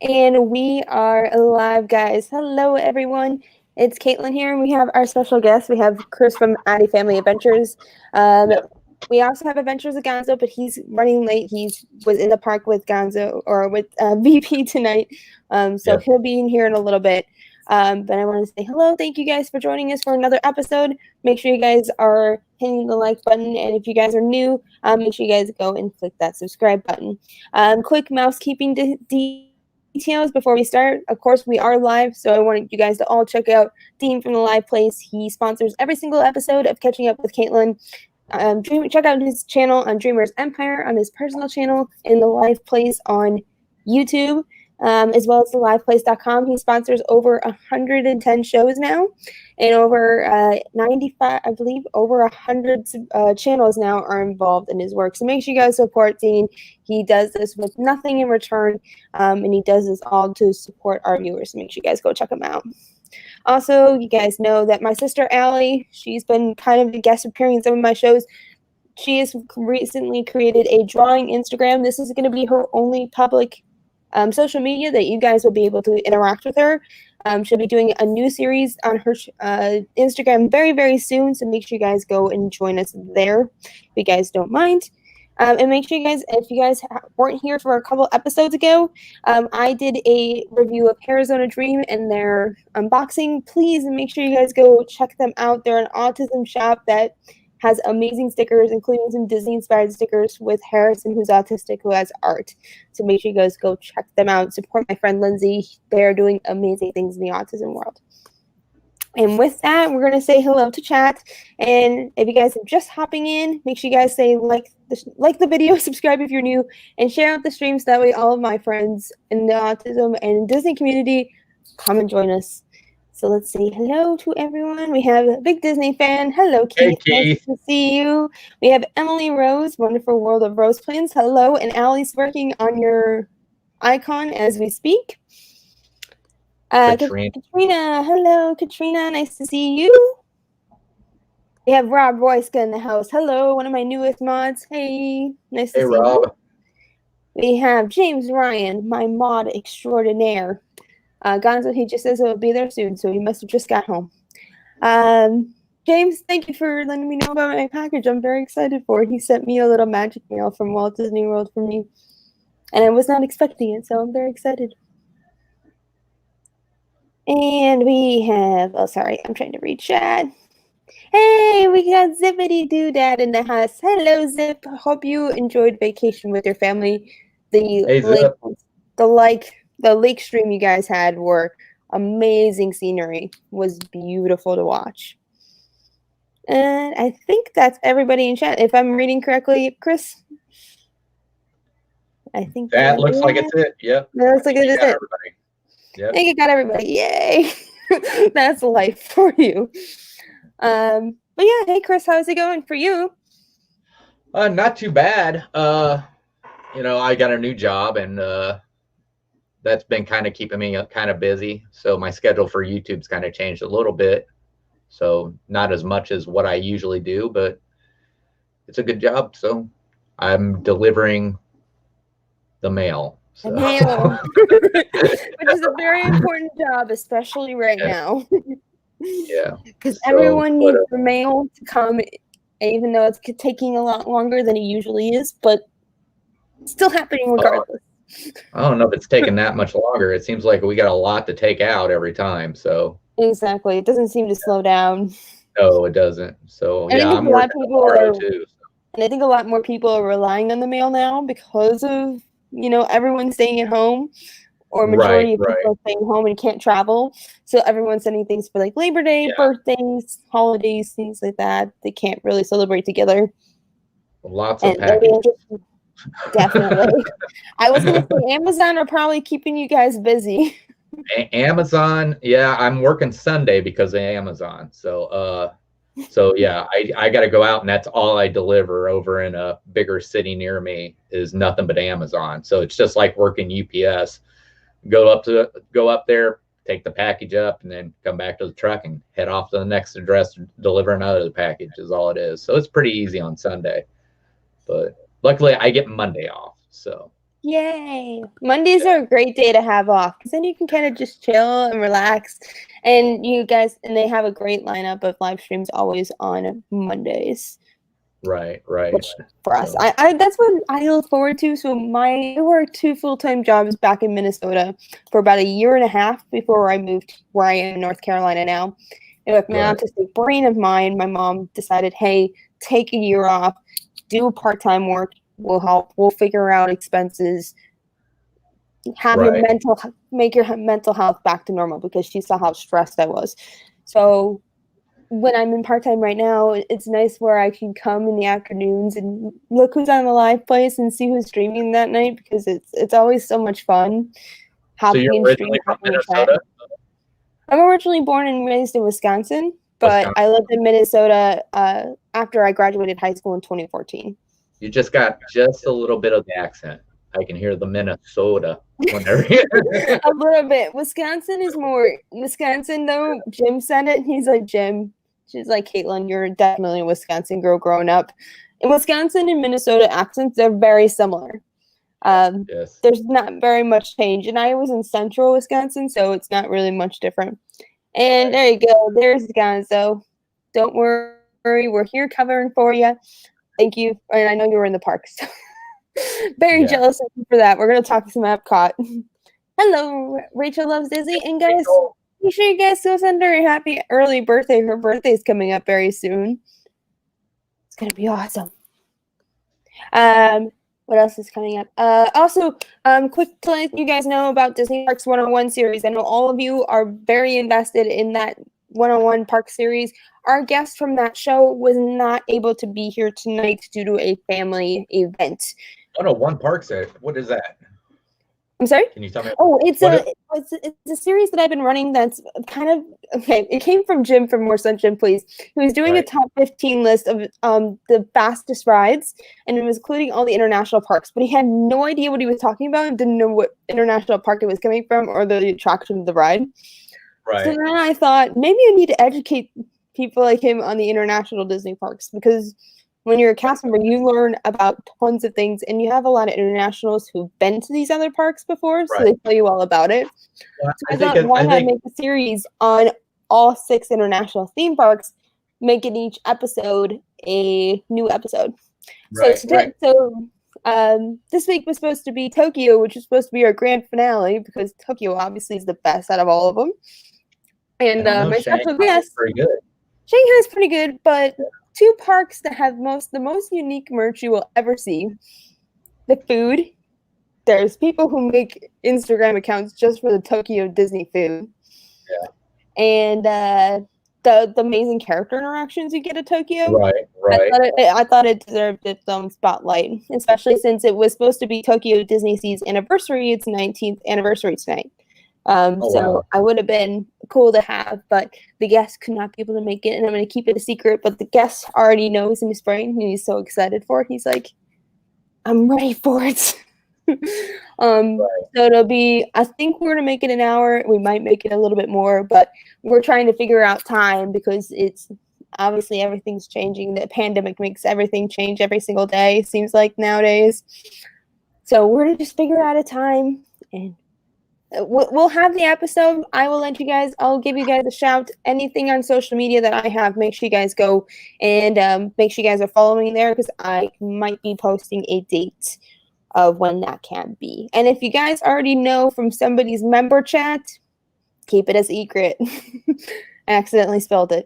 And we are live, guys. Hello, everyone. It's Caitlin here, and we have our special guest. We have Chris from Addy Family Adventures. We also have Adventures with Gonzo, but he's running late. He was in the park with Gonzo or with VP tonight, so he'll be in here in a little bit. But I want to say hello. Thank you guys for joining us for another episode. Make sure you guys are hitting the like button, and if you guys are new, make sure you guys go and click that subscribe button. Quick mousekeeping details before we start. Of course, we are live, so I want you guys to all check out Dean from the Live Place. He sponsors every single episode of Catching Up with Caitlin. Check out his channel on Dreamer's Empire on his personal channel, and the Live Place on YouTube, as well as the liveplace.com. He sponsors over 110 shows now, and over 95, I believe, over 100 channels now are involved in his work. So make sure you guys support Dean. He does this with nothing in return, and he does this all to support our viewers. So make sure you guys go check him out. Also, you guys know that my sister Allie, she's been kind of a guest appearing in some of my shows. She has recently created a drawing Instagram. This is going to be her only public social media that you guys will be able to interact with her. She'll be doing a new series on her Instagram very, very soon. So make sure you guys go and join us there if you guys don't mind. And make sure you guys, if you guys weren't here for a couple episodes ago, I did a review of Arizona Dream and their unboxing. Please make sure you guys go check them out. They're an autism shop that has amazing stickers, including some Disney-inspired stickers with Harrison, who's autistic, who has art. So make sure you guys go check them out. Support my friend Lindsay. They're doing amazing things in the autism world. And with that, we're going to say hello to chat. And if you guys are just hopping in, make sure you guys say like the video, subscribe if you're new, and share out the stream so that way all of my friends in the autism and Disney community come and join us. So let's say hello to everyone. We have a big Disney fan. Hello, Keith. Hey, Keith. Nice to see you. We have Emily Rose, Wonderful World of Rose Plans. Hello. And Allie's working on your icon as we speak. Katrina, hello, Katrina, nice to see you. We have Rob Royska in the house. Hello, one of my newest mods. Hey, nice to see Rob. you. We have James Ryan, my mod extraordinaire. Gonzo, he just says he'll be there soon, so he must have just got home. James, thank you for letting me know about my package. I'm very excited for it. He sent me a little magic mail from Walt Disney World for me, and I was not expecting it, so I'm very excited. And we have, oh, sorry, I'm trying to read chat. Hey, we got Zippity Doodad in the house. Hello, Zip. Hope you enjoyed vacation with your family. The lake stream you guys had were amazing scenery. Was beautiful to watch. And I think that's everybody in chat. If I'm reading correctly, Chris? I think that looks like it's it. Yep. That looks like it is it. Everybody. Yep. I think it got everybody. Yay. That's life for you. But yeah, hey Chris, how's it going for you? Not too bad. I got a new job, and that's been kind of keeping me kind of busy. So my schedule for YouTube's kind of changed a little bit. So not as much as what I usually do, but it's a good job. So I'm delivering the mail. So. Mail. Which is a very important job, especially right now. Yeah. Because everyone needs the mail to come, even though it's taking a lot longer than it usually is, but it's still happening regardless. I don't know if it's taking that much longer. It seems like we got a lot to take out every time. So exactly. It doesn't seem to slow down. No, it doesn't. So and yeah, I'm working tomorrow too. And I think a lot more people are relying on the mail now because of everyone's staying at home, or majority of people are staying home and can't travel. So everyone's sending things for like Labor Day, birthdays, holidays, things like that. They can't really celebrate together. Lots of packages. Definitely. I was going to say Amazon are probably keeping you guys busy. Amazon, yeah, I'm working Sunday because of Amazon. So yeah, I got to go out, and that's all I deliver over in a bigger city near me is nothing but Amazon. So it's just like working UPS. Go up there, take the package up, and then come back to the truck and head off to the next address, deliver another package is all it is. So it's pretty easy on Sunday. But luckily I get Monday off. So Yay! Mondays are a great day to have off because then you can kind of just chill and relax. And you guys, and they have a great lineup of live streams always on Mondays. Right. Which for us, I that's what I look forward to. So I worked 2 full-time jobs back in Minnesota for about a year and a half before I moved where I am in North Carolina now. And with my autistic brain of mine, my mom decided, hey, take a year off, do part-time work. We'll help. We'll figure out expenses. Have your make your mental health back to normal because she saw how stressed I was. So when I'm in part-time right now, it's nice where I can come in the afternoons and look who's on the live place and see who's streaming that night because it's always so much fun. So you're originally from Minnesota? I'm originally born and raised in Wisconsin, but I lived in Minnesota after I graduated high school in 2014. You just got just a little bit of the accent. I can hear the Minnesota whenever. A little bit. Wisconsin is more Wisconsin though. Jim said it. He's like, Jim. She's like, Caitlin, you're definitely a Wisconsin girl growing up. In Wisconsin and Minnesota accents, they're very similar. Yes. There's not very much change. And I was in central Wisconsin, so it's not really much different. And there you go. There's Gonzo. Don't worry. We're here covering for you. Thank you. And I know you were in the park. So very jealous of you for that. We're going to talk some Epcot. Hello, Rachel Loves Disney. And guys, make sure you guys go send her a happy early birthday. Her birthday's coming up very soon. It's going to be awesome. What else is coming up? Also, quick to let you guys know about Disney Parks 101 series. I know all of you are very invested in that 101 park series. Our guest from that show was not able to be here tonight due to a family event. 101 Parks, what is that? I'm sorry? Can you tell me? Oh, it's a series that I've been running that's kind of, okay, it came from Jim from More Sunshine Please. He was doing a top 15 list of the fastest rides, and it was including all the international parks, but he had no idea what he was talking about and didn't know what international park it was coming from or the attraction of the ride. Right. So then I thought, maybe I need to educate people like him on the international Disney parks, because when you're a cast member, you learn about tons of things, and you have a lot of internationals who've been to these other parks before, so they tell you all about it. Well, so I thought, why not make a series on all 6 international theme parks, making each episode a new episode. This week was supposed to be Tokyo, which is supposed to be our grand finale, because Tokyo obviously is the best out of all of them. And my special guest, Shanghai's pretty good, but 2 parks that have the most unique merch you will ever see. The food. There's people who make Instagram accounts just for the Tokyo Disney food. Yeah. And the amazing character interactions you get at Tokyo. Right. I thought it deserved its own spotlight, especially since it was supposed to be Tokyo Disney Sea's anniversary. It's 19th anniversary tonight. So I would have been cool to have, but the guest could not be able to make it, and I'm going to keep it a secret, but the guest already knows in his brain, and he's so excited for it. He's like, I'm ready for it. So it'll be, I think we're going to make it an hour. We might make it a little bit more, but we're trying to figure out time because it's obviously everything's changing. The pandemic makes everything change every single day, it seems like nowadays. So we're going to just figure out a time, and we'll have the episode. I'll give you guys a shout. Anything on social media that I have, make sure you guys go and make sure you guys are following me there, because I might be posting a date of when that can be. And if you guys already know from somebody's member chat, keep it a secret. I accidentally spelled it.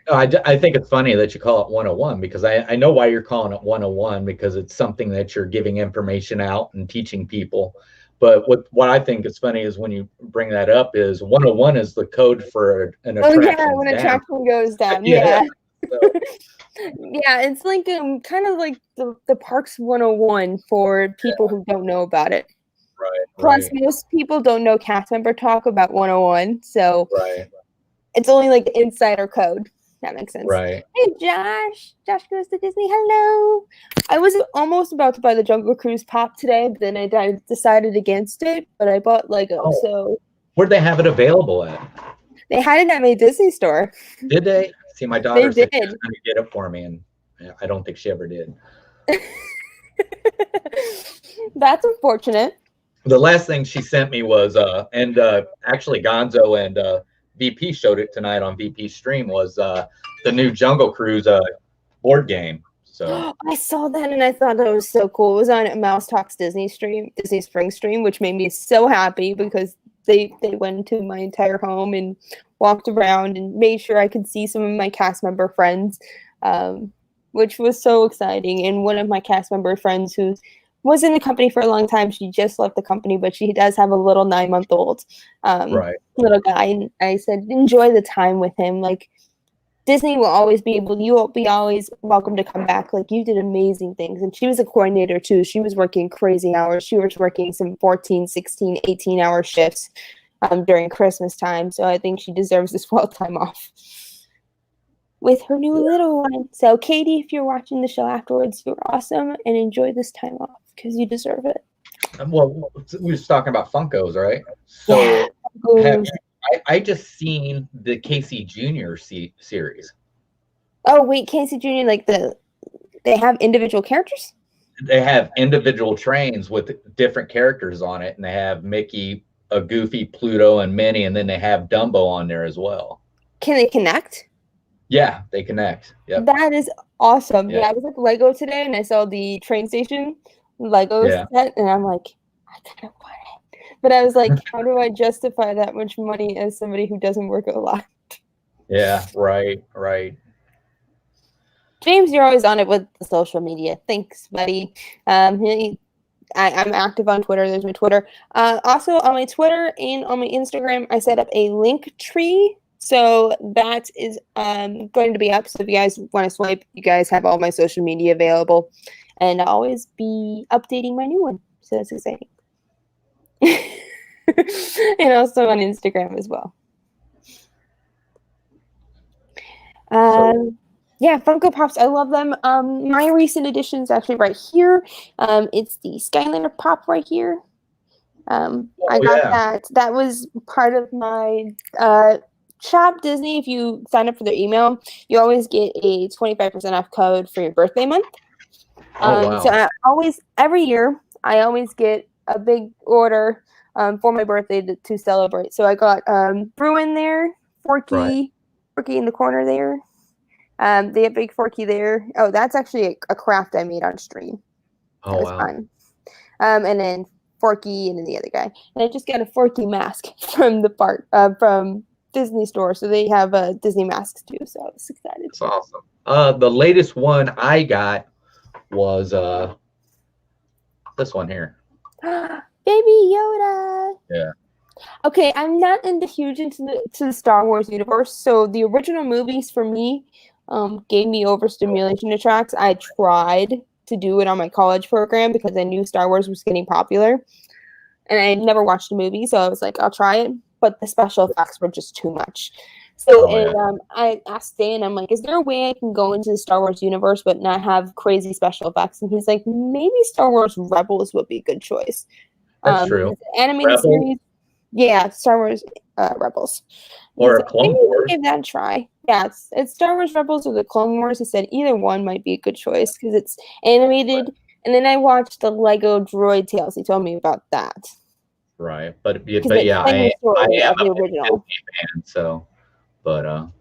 I think it's funny that you call it 101, because I know why you're calling it 101, because it's something that you're giving information out and teaching people. But what I think is funny is when you bring that up is 101 is the code for an attraction. Oh yeah, when attraction goes down. Yeah. So. Yeah, it's like kind of like the Parks 101 for people who don't know about it. Right. Plus, most people don't know cast member talk about 101, so it's only like the insider code. That makes sense. Right. Hey, Josh. Josh goes to Disney. Hello. I was almost about to buy the Jungle Cruise Pop today, but then I decided against it. But I bought Lego. So where'd they have it available at? They had it at my Disney store. Did they? See, my daughter said she was going to get it for me, and I don't think she ever did. That's unfortunate. The last thing she sent me was, actually Gonzo and VP showed it tonight on VP stream, was the new Jungle Cruise board game. So I saw that and I thought that was so cool. It was on Mouse Talks Disney Spring stream, which made me so happy because they went to my entire home and walked around and made sure I could see some of my cast member friends, which was so exciting. And one of my cast member friends who was in the company for a long time, she just left the company, but she does have a little 9-month-old little guy. And I said, enjoy the time with him. Like, Disney will always be able, you will be always welcome to come back. Like, you did amazing things. And she was a coordinator too. She was working crazy hours. She was working some 14, 16, 18-hour shifts during Christmas time. So I think she deserves this time off with her new little one. So Katie, if you're watching the show afterwards, you're awesome and enjoy this time off because you deserve it. Well, we were talking about Funkos, right? So Yeah. I just seen the Casey Jr. series. Oh wait, Casey Jr. Like they have individual characters? They have individual trains with different characters on it, and they have Mickey, a Goofy, Pluto, and Minnie, and then they have Dumbo on there as well. Can they connect? Yeah, they connect. Yep. That is awesome. Yeah. Yeah, I was at Lego today and I saw the train station Lego set, and I'm like, I kind of want it. But I was like, how do I justify that much money as somebody who doesn't work a lot? Yeah, right. James, you're always on it with the social media. Thanks, buddy. I'm active on Twitter. There's my Twitter. Also, on my Twitter and on my Instagram, I set up a link tree. So that is going to be up. So if you guys want to swipe, you guys have all my social media available. And I'll always be updating my new one. So that's exciting. And also on Instagram as well. Yeah, Funko Pops, I love them. My recent edition is actually right here. It's the Skylander Pop right here. I got that. That was part of my Shop Disney. If you sign up for their email, you always get a 25% off code for your birthday month. So I always, every year, I always get a big order for my birthday to celebrate. So I got Bruin there, Forky in the corner there. They have Big Forky there. Oh, that's actually a craft I made on stream. That was fun. And then Forky and then the other guy. And I just got a Forky mask from the park, from Disney store. So they have Disney masks too. So I was excited. That's awesome. The latest one I got was this one here. Baby Yoda. Yeah. Okay, I'm not huge into the Star Wars universe. So the original movies for me gave me overstimulation to tracks. I tried to do it on my college program because I knew Star Wars was getting popular. And I never watched the movie, so I was like, I'll try it. But the special effects were just too much. So I asked Dan, I'm like, is there a way I can go into the Star Wars universe but not have crazy special effects? And he's like, maybe Star Wars Rebels would be a good choice. That's true. Animated series. Yeah, Star Wars Rebels. Or a Clone Wars. Give that a try. Yeah, it's Star Wars Rebels or the Clone Wars. He said either one might be a good choice because it's animated. Right. And then I watched the Lego Droid Tales. He told me about that. Right, but yeah, I am the original fan, so. But all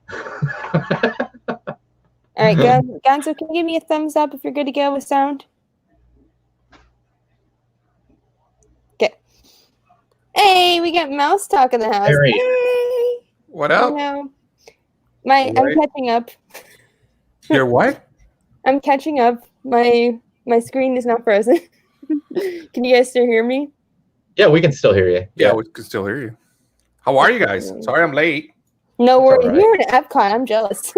right, Gonzo, can you give me a thumbs up if you're good to go with sound? Okay. Hey, we got Mouse Talk in the house. Hey. What up? Oh, no. I'm catching up. You're what? I'm catching up. My screen is not frozen. Can you guys still hear me? Yeah, we can still hear you. Yeah, we can still hear you. How are you guys? Sorry I'm late. No worries. Right. You're at Epcot. I'm jealous.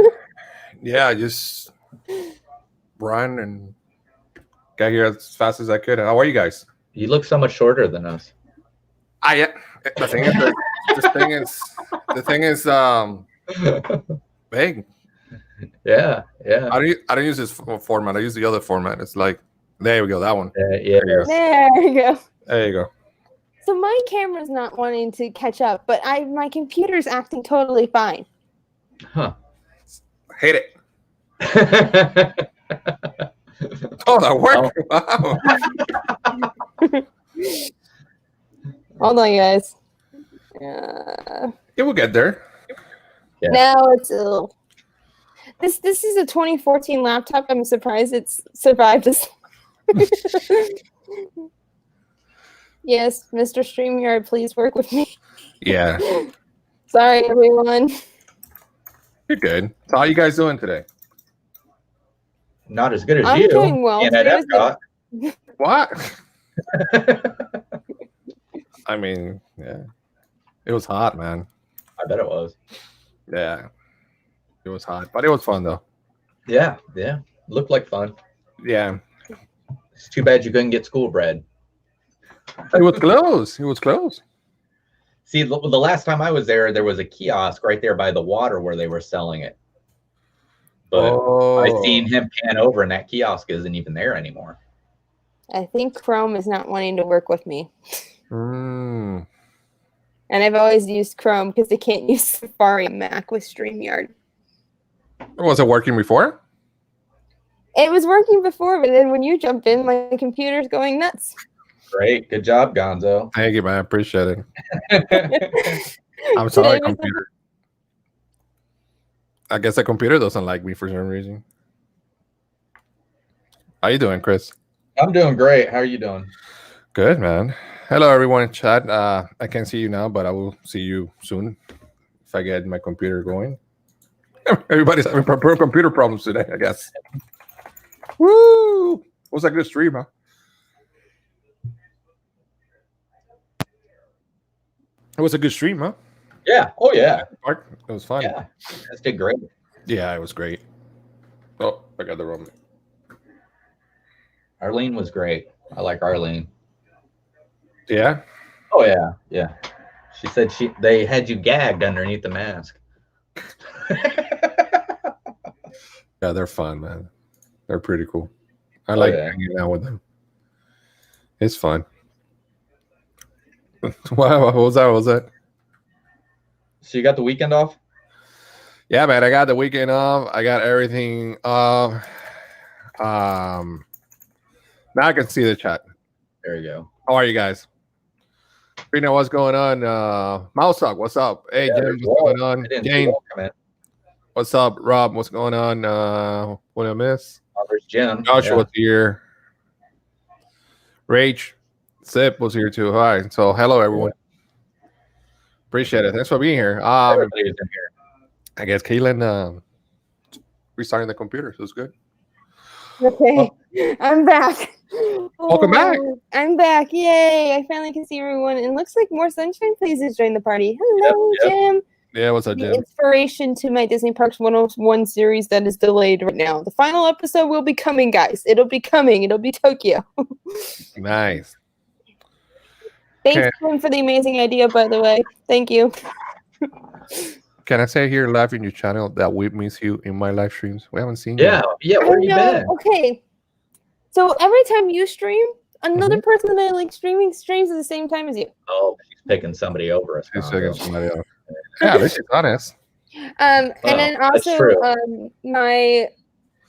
Yeah, I just run and got here as fast as I could. How are you guys? You look so much shorter than us. The thing is big. Yeah. I don't use this format. I use the other format. It's like, there we go, that one. Yeah. There you go. There you go. So my camera's not wanting to catch up, but my computer's acting totally fine. Huh. Hate it. Oh, that worked. Wow. Hold on, guys. It will get there. Yeah. Now it's this is a 2014 laptop. I'm surprised it's survived this. Yes, Mr. StreamYard, please work with me. Yeah, Sorry, everyone. you're good. So how you guys doing today? Not as good as I'm you. doing well. And at Today was Epcot. What? I mean, yeah, it was hot, man. I bet it was. Yeah, it was hot, but it was fun though. Yeah. Looked like fun. Yeah, It's too bad you couldn't get school bread. it was close. It was close. See, the last time I was there was a kiosk right there by the water where they were selling it. But I seen him pan over, and that kiosk isn't even there anymore. I think Chrome is not wanting to work with me. Mm. And I've always used Chrome because they can't use Safari on Mac with StreamYard. Was it working before? It was working before, but then when you jumped in, my computer's going nuts. Great. Good job, Gonzo. Thank you, man. I appreciate it. I'm sorry, computer. I guess the computer doesn't like me for some reason. How you doing, Chris? I'm doing great. How are you doing? Good, man. Hello, everyone in chat. I can't see you now, but I will see you soon if I get my computer going. Everybody's having computer problems today, I guess. Woo! Was a good stream, huh? It was a good stream, huh? Yeah. Oh, yeah. It was fun. Yeah. That's did great. Yeah, it was great. Oh, I got the wrong. Arlene was great. I like Arlene. Yeah. Oh, yeah. Yeah. She said they had you gagged underneath the mask. Yeah, they're fun, man. They're pretty cool. I like hanging out with them. It's fun. Wow, what was that? What was that? So you got the weekend off? Yeah, man, I got the weekend off. I got everything off. Now I can see the chat. There you go. How are you guys? Rena, what's going on? Mouse Talk, what's up? Hey, James, what's going on? Jane, what's up? Rob, what's going on? What I miss? Oh, there's Jim. Joshua's here. Rage, Sip was here too. Hi. So hello, everyone. Appreciate it. Thanks for being here. Everybody's in here. I guess Caitlin restarting the computer, so it's good. Okay, I'm back. Welcome back. I'm back. Yay! I finally can see everyone. And looks like More Sunshine Please has joined the party. Hello, Jim. Yeah, what's up, Jim? The inspiration to my Disney Parks 101 series that is delayed right now. The final episode will be coming, guys. It'll be coming. It'll be Tokyo. Nice. Thanks, Jim, for the amazing idea, by the way. Thank you. Can I say here live in your channel that we miss you in my live streams? We haven't seen you. Yeah, where you been? Okay. So every time you stream, another person that I like streams at the same time as you. Oh, she's picking somebody over us. She's picking somebody else. Yeah, this is honest. And then also my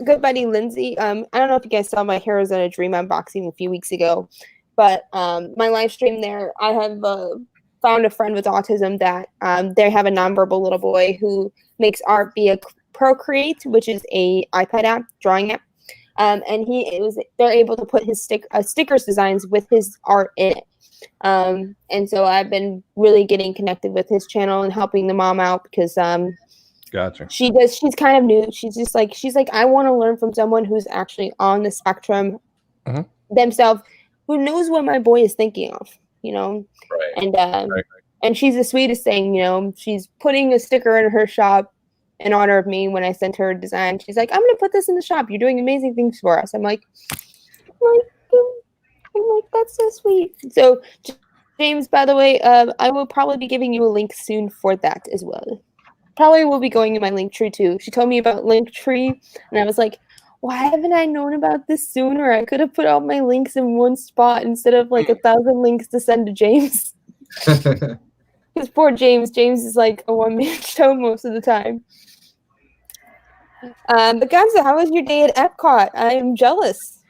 good buddy Lindsay. I don't know if you guys saw my Heroes in a Dream unboxing a few weeks ago, but my live stream there, I have found a friend with autism that they have a nonverbal little boy who makes art via Procreate, which is a iPad app, drawing app. And they're able to put his stickers designs with his art in it. And so I've been really getting connected with his channel and helping the mom out because gotcha. She's kind of new. She's like I want to learn from someone who's actually on the spectrum themselves, who knows what my boy is thinking of, you know. Right. And she's the sweetest thing, you know. She's putting a sticker in her shop in honor of me when I sent her a design. She's like, I'm gonna put this in the shop. You're doing amazing things for us. I'm like, that's so sweet. So, James, by the way, I will probably be giving you a link soon for that as well. Probably will be going in my Linktree too. She told me about Linktree, and I was like, why haven't I known about this sooner? I could have put all my links in one spot instead of like 1,000 links to send to James. Because poor James is like a one-man show most of the time. But Gonzo, how was your day at Epcot? I am jealous.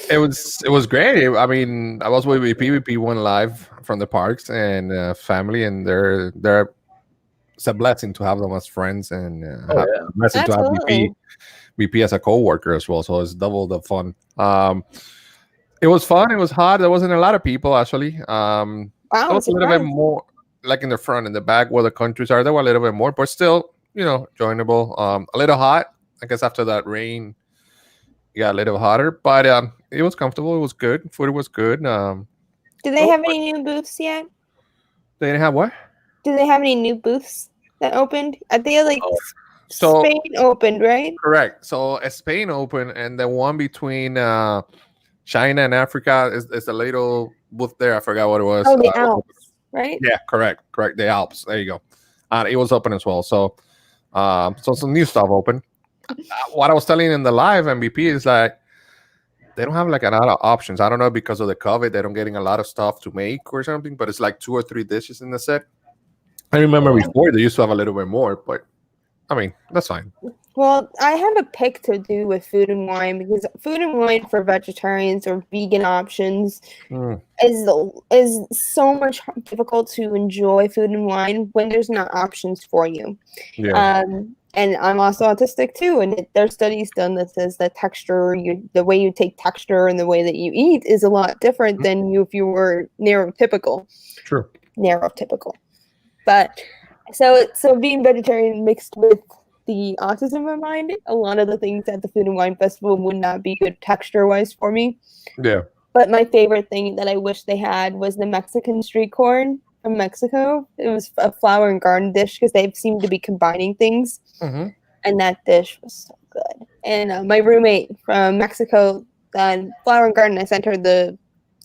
It was great. I mean, I was with VP went live from the parks and family, and they're it's a blessing to have them as friends and a blessing to have VP as a co-worker as well. So it's double the fun. It was fun. It was hot. There wasn't a lot of people actually. Wow, there was a little bit more, like in the front and the back where the countries are. There were a little bit more, but still, joinable. A little hot. I guess after that rain, it got a little hotter, but it was comfortable. It was good. Food was good. Did they have any new booths yet? They didn't have what? Did they have any new booths that opened? I think Spain opened, right? Correct. So Spain opened, and the one between China and Africa is a little booth there. I forgot what it was. Oh, the Alps, right? Yeah, correct. The Alps. There you go. It was open as well. So, so some new stuff open. What I was telling in the live MVP is that they don't have like a lot of options. I don't know, because of the COVID, they don't getting a lot of stuff to make or something. But it's like 2 or 3 dishes in the set. I remember before they used to have a little bit more, but I mean, that's fine. Well, I have a pick to do with food and wine, because food and wine for vegetarians or vegan options is so much difficult to enjoy food and wine when there's not options for you. Yeah. And I'm also autistic too, and there's studies done that says that the way you take texture and the way that you eat is a lot different than if you were neurotypical. True. Neurotypical. But so being vegetarian mixed with the autism in mind, a lot of the things at the Food and Wine Festival would not be good texture-wise for me. Yeah. But my favorite thing that I wish they had was the Mexican street corn from Mexico. It was a flower and garden dish, because they seem to be combining things. Mm-hmm. And that dish was so good. And my roommate from Mexico, Flower and Garden, I sent her the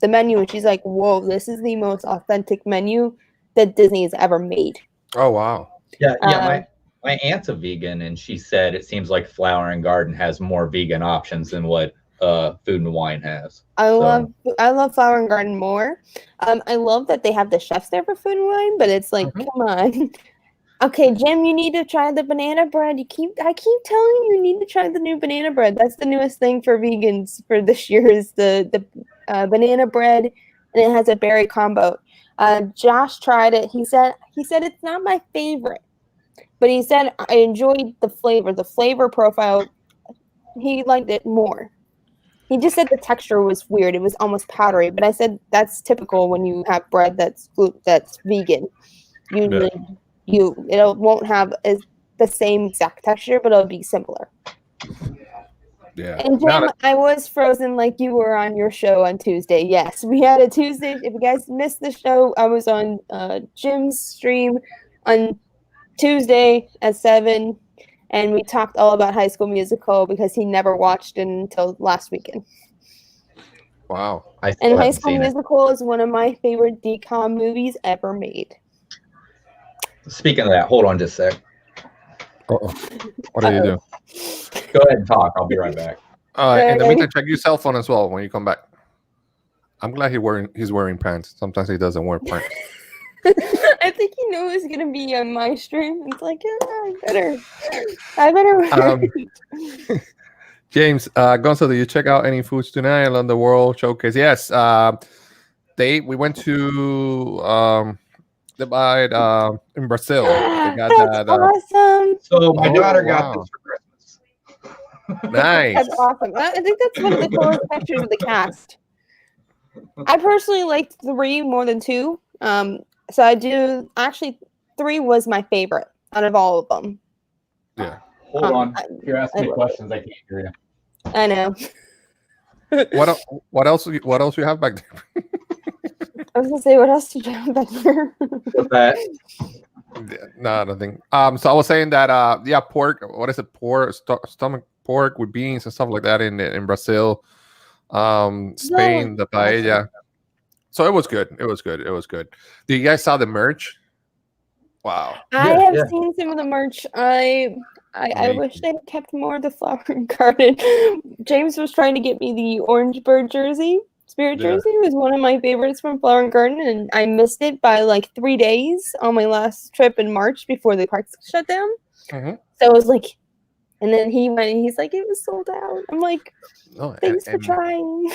menu, and she's like, "Whoa, this is the most authentic menu that Disney has ever made." Oh wow. Yeah. My aunt's a vegan, and she said it seems like Flower and Garden has more vegan options than what Food and Wine has. I love Flower and Garden more. I love that they have the chefs there for Food and Wine, but it's like, come on. Okay, Jim, you need to try the banana bread. I keep telling you need to try the new banana bread. That's the newest thing for vegans for this year, is the banana bread, and it has a berry combo. Josh tried it. He said it's not my favorite, but he said I enjoyed the flavor profile. He liked it more. He just said the texture was weird. It was almost powdery, but I said that's typical when you have bread that's vegan. Usually. It won't have the same exact texture, but it'll be similar. Yeah. And Jim, I was frozen like you were on your show on Tuesday. Yes, we had a Tuesday. If you guys missed the show, I was on Jim's stream on Tuesday at 7, and we talked all about High School Musical, because he never watched it until last weekend. Wow. And High School Musical is one of my favorite DCOM movies ever made. Speaking of that, hold on just a sec. Uh-oh. What are you doing? Go ahead and talk. I'll be right back. In the meantime, check your cell phone as well when you come back. I'm glad he's wearing pants. Sometimes he doesn't wear pants. I think he knew it was gonna be on my stream. It's like, I better. James, Gonzo, did you check out any foods tonight along the World Showcase? Yes. We went to in Brazil. They got That's awesome. So my daughter got this for Christmas. Nice. That's awesome. I think that's one of the coolest pictures of the cast. I personally liked 3 more than 2. So I do actually 3 was my favorite out of all of them. Yeah. Hold on. You're asking me questions. I can't hear you. I know. What else you have back there? I was gonna say, what else did you have back there? What's that? No, nothing. So I was saying that pork. What is it? Pork stomach pork with beans and stuff like that in Brazil, Spain, the paella. So it was good. It was good. Do you guys saw the merch? Wow. I have seen some of the merch. I wish they kept more of the Flower and Garden. James was trying to get me the orange bird jersey. Spirit jersey was one of my favorites from Flower and Garden, and I missed it by like 3 days on my last trip in March before the parks shut down. Mm-hmm. So it was like, and then he went and he's like, it was sold out. I'm like, No, thanks for trying.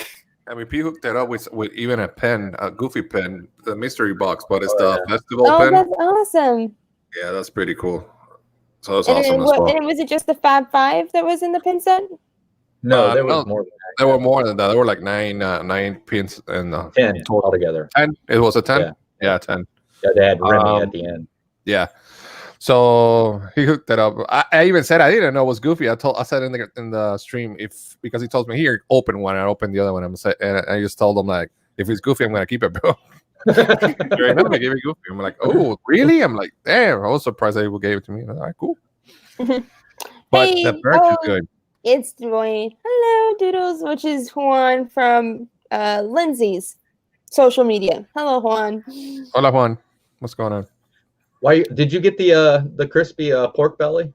MVP hooked it up with even a pen, a Goofy pen, the mystery box, but it's Oh, the festival Oh, pen. that's awesome. Yeah, that's pretty cool. So that's And awesome then as well. and was it just the Fab Five that was in the pin set? No, there was no, more than there were more than that. There were like nine pins and 10 total. altogether. 10. It was a 10. Yeah. Yeah, 10. Yeah, they had Remy at the end. Yeah. So he hooked it up. I even said I didn't know it was Goofy. I said in the stream because he told me here open one. I opened the other one. And I just told him like if it's Goofy, I'm gonna keep it, bro. Right now, I gave it Goofy. I'm like, oh really? I'm like, damn. I was surprised that he gave it to me. I'm like, all right, cool. But Hey, the merch is good. It's Dwayne. Hello, Doodles, which is Juan from Lindsay's social media. Hello, Juan. Hola, Juan. What's going on? Why did you get the crispy pork belly?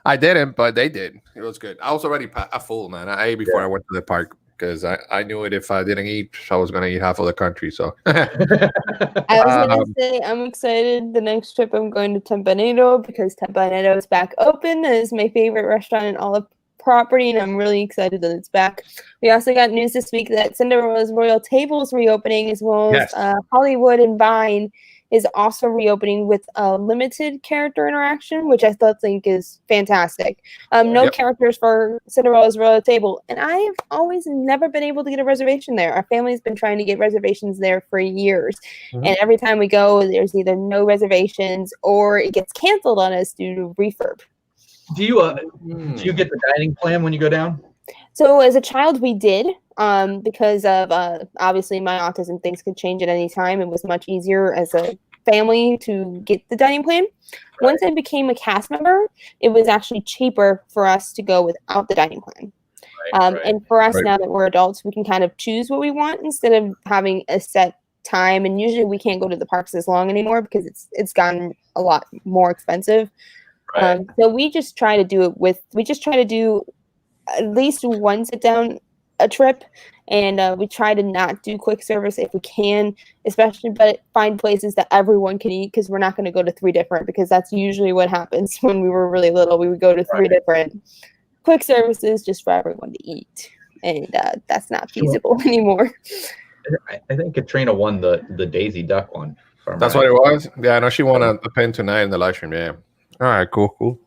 I didn't, but they did. It was good. I was already full, man. I ate before I went to the park because I knew it. If I didn't eat, I was gonna eat half of the country. So I was gonna say I'm excited. The next trip I'm going to Tempranillo because Tempranillo is back open. It is my favorite restaurant in all of property, and I'm really excited that it's back. We also got news this week that Cinderella's Royal Table is reopening, as well as Hollywood and Vine is also reopening with a limited character interaction, which I think is fantastic. No characters for Cinderella's Royal Table, and I've always never been able to get a reservation there. Our family's been trying to get reservations there for years, and every time we go, there's either no reservations or it gets canceled on us due to refurb. Do you get the dining plan when you go down? So as a child, we did, because of obviously my autism. Things could change at any time. It was much easier as a family to get the dining plan. Once I became a cast member, it was actually cheaper for us to go without the dining plan. And for us now that we're adults, we can kind of choose what we want instead of having a set time. And usually we can't go to the parks as long anymore because it's gotten a lot more expensive. So we just try to do at least one sit down a trip, and we try to not do quick service if we can, especially, but find places that everyone can eat, because we're not going to go to 3 different, because that's usually what happens when we were really little. We would go to 3 different quick services just for everyone to eat, and that's not feasible anymore. I think Katrina won the Daisy Duck one. That's what it was? Yeah, I know she won a pen tonight in the live stream. Yeah. All right, cool.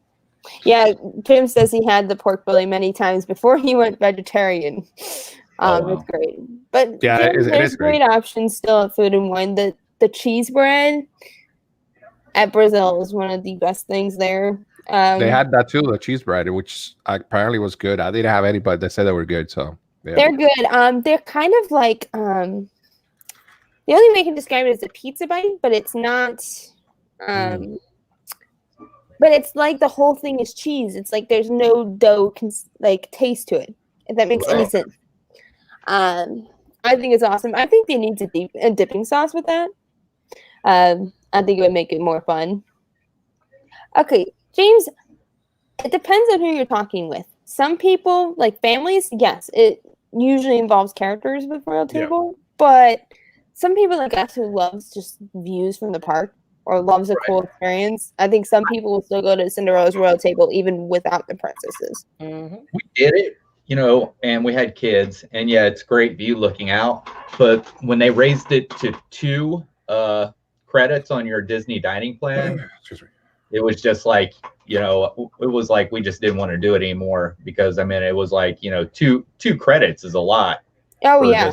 Yeah, Jim says he had the pork belly many times before he went vegetarian. It's great. But yeah, there's great options still at Food and Wine. The cheese bread at Brazil is one of the best things there. They had that too, the cheese bread, which apparently was good. I didn't have any, but they said they were good. So yeah. They're good. They're kind of like the only way I can describe it is a pizza bite, but it's not. But it's like the whole thing is cheese. It's like there's no dough taste to it, if that makes any sense. I think it's awesome. I think they need a dipping sauce with that. I think it would make it more fun. Okay, James, it depends on who you're talking with. Some people, like families, yes, it usually involves characters with Royal Table, but some people like us who loves just views from the park or loves a cool experience, I think some people will still go to Cinderella's Royal Table even without the princesses. We did it, and we had kids, and yeah, it's great view looking out. But when they raised it to 2 credits on your Disney dining plan, it was just like, it was like we just didn't want to do it anymore, because I mean, it was like, 2 credits is a lot. Oh yeah.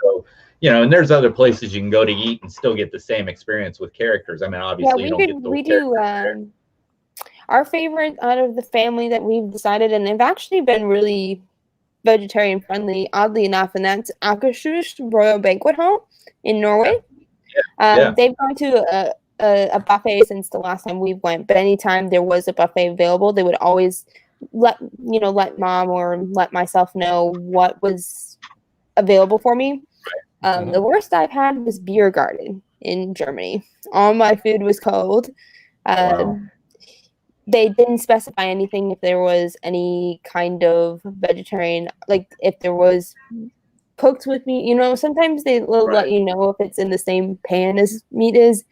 So, and there's other places you can go to eat and still get the same experience with characters. I mean, obviously, we do. Our favorite out of the family that we've decided, and they've actually been really vegetarian friendly, oddly enough, and that's Akershus Royal Banquet Hall in Norway. They've gone to a buffet since the last time we went, but anytime there was a buffet available, they would always let mom or let myself know what was available for me. The worst I've had was Beer Garden in Germany. All my food was cold. They didn't specify anything if there was any kind of vegetarian, like if there was cooked with meat. Sometimes they will let you know if it's in the same pan as meat is.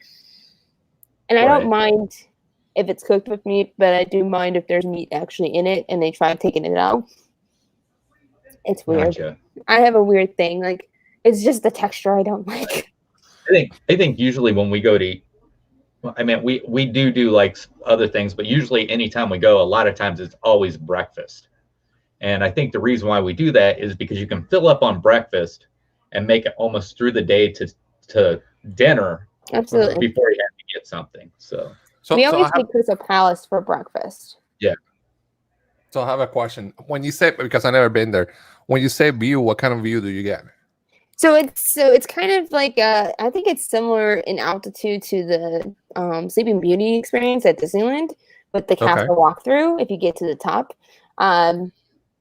And I don't mind if it's cooked with meat, but I do mind if there's meat actually in it and they try taking it out. It's weird. Gotcha. I have a weird thing. Like, it's just the texture I don't like. I think usually when we go to eat, I mean, we do like other things, but usually anytime we go, a lot of times it's always breakfast. And I think the reason why we do that is because you can fill up on breakfast and make it almost through the day to dinner. Absolutely. Before you have to get something. So we always take Crystal Palace for breakfast. Yeah. So I have a question. When you say, because I've never been there, when you say view, what kind of view do you get? So it's kind of like I think it's similar in altitude to the Sleeping Beauty experience at Disneyland with the castle walkthrough. If you get to the top,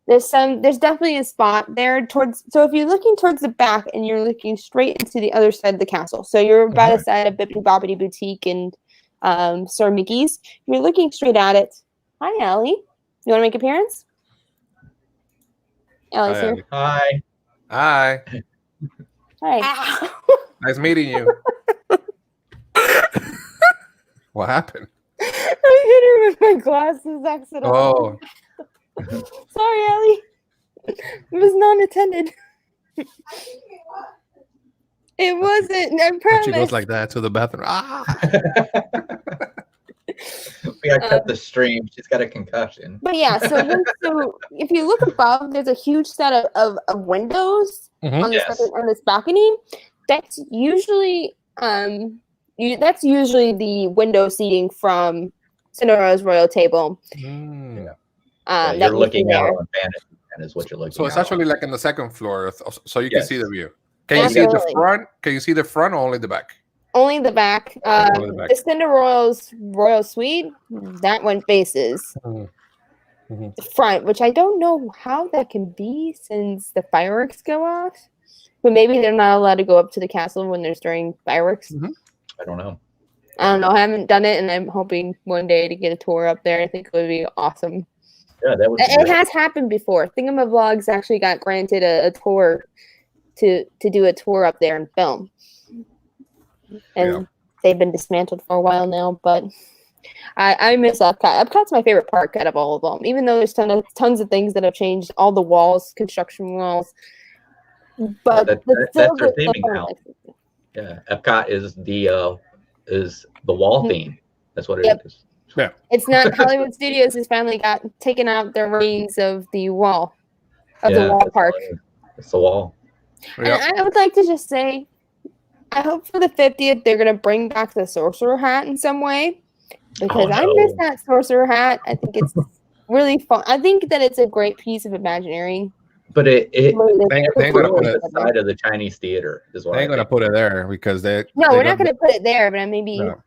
there's definitely a spot there towards. So if you're looking towards the back and you're looking straight into the other side of the castle, so you're by the side of Bippity Boppity Boutique and Sir Mickey's, you're looking straight at it. Hi, Allie. You want to make an appearance? Allie's Hi, here. Allie. Hi. Hi. Hi. Nice meeting you. What happened? I hit her with my glasses accidentally. Oh. Sorry, Allie. It was non-intended. It wasn't. I promise. She goes like that to the bathroom. Ah. We gotta cut the stream. She's got a concussion. But yeah, so if you look above, there's a huge set of windows on this balcony. That's usually that's usually the window seating from Cinderella's royal table. Mm. You're looking out on Fantasyland is what you're looking. So it's out actually on. like in the second floor, so you can see the view. Can you Absolutely. see the front? Can you see the front or only the back? Only the back. Only the back. The Cinderella's royal suite, that one faces the front, which I don't know how that can be since the fireworks go off. But maybe they're not allowed to go up to the castle when there's during fireworks. I don't know. I don't know. I haven't done it, and I'm hoping one day to get a tour up there. I think it would be awesome. Yeah, that would. It has happened before. Thingamavlogs actually got granted a tour to do a tour up there and film. And they've been dismantled for a while now, but I miss Epcot. Epcot's my favorite park out of all of them, even though there's tons of things that have changed, all the walls, construction walls. But that's their theming now. Yeah, Epcot is the wall theme. That's what it is. Yeah, it's not Hollywood Studios has finally taken out their reins of the wall the wall park. It's the wall. And I would like to just say, I hope for the 50th they're gonna bring back the sorcerer hat in some way, because I miss that sorcerer hat. I think it's really fun. I think that it's a great piece of Imagineering. But it they ain't gonna put it the side of the Chinese theater. Is what they ain't gonna put it there because we're not gonna put it there, but maybe. No.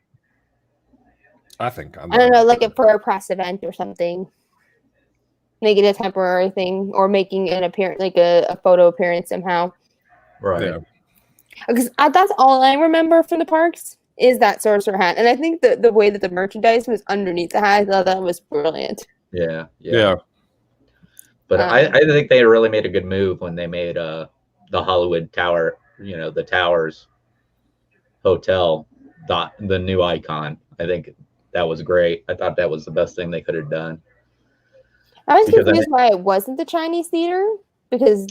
I think I don't know, like for a press event or something. Make it a temporary thing, or making an appearance, like a photo appearance somehow. Right. Yeah. Because that's all I remember from the parks is that sorcerer hat, and I think the way that the merchandise was underneath the hat, I thought that was brilliant. Yeah. But I think they really made a good move when they made the Hollywood Tower, the Towers Hotel, the new icon. I think that was great. I thought that was the best thing they could have done. I was confused why it wasn't the Chinese theater, because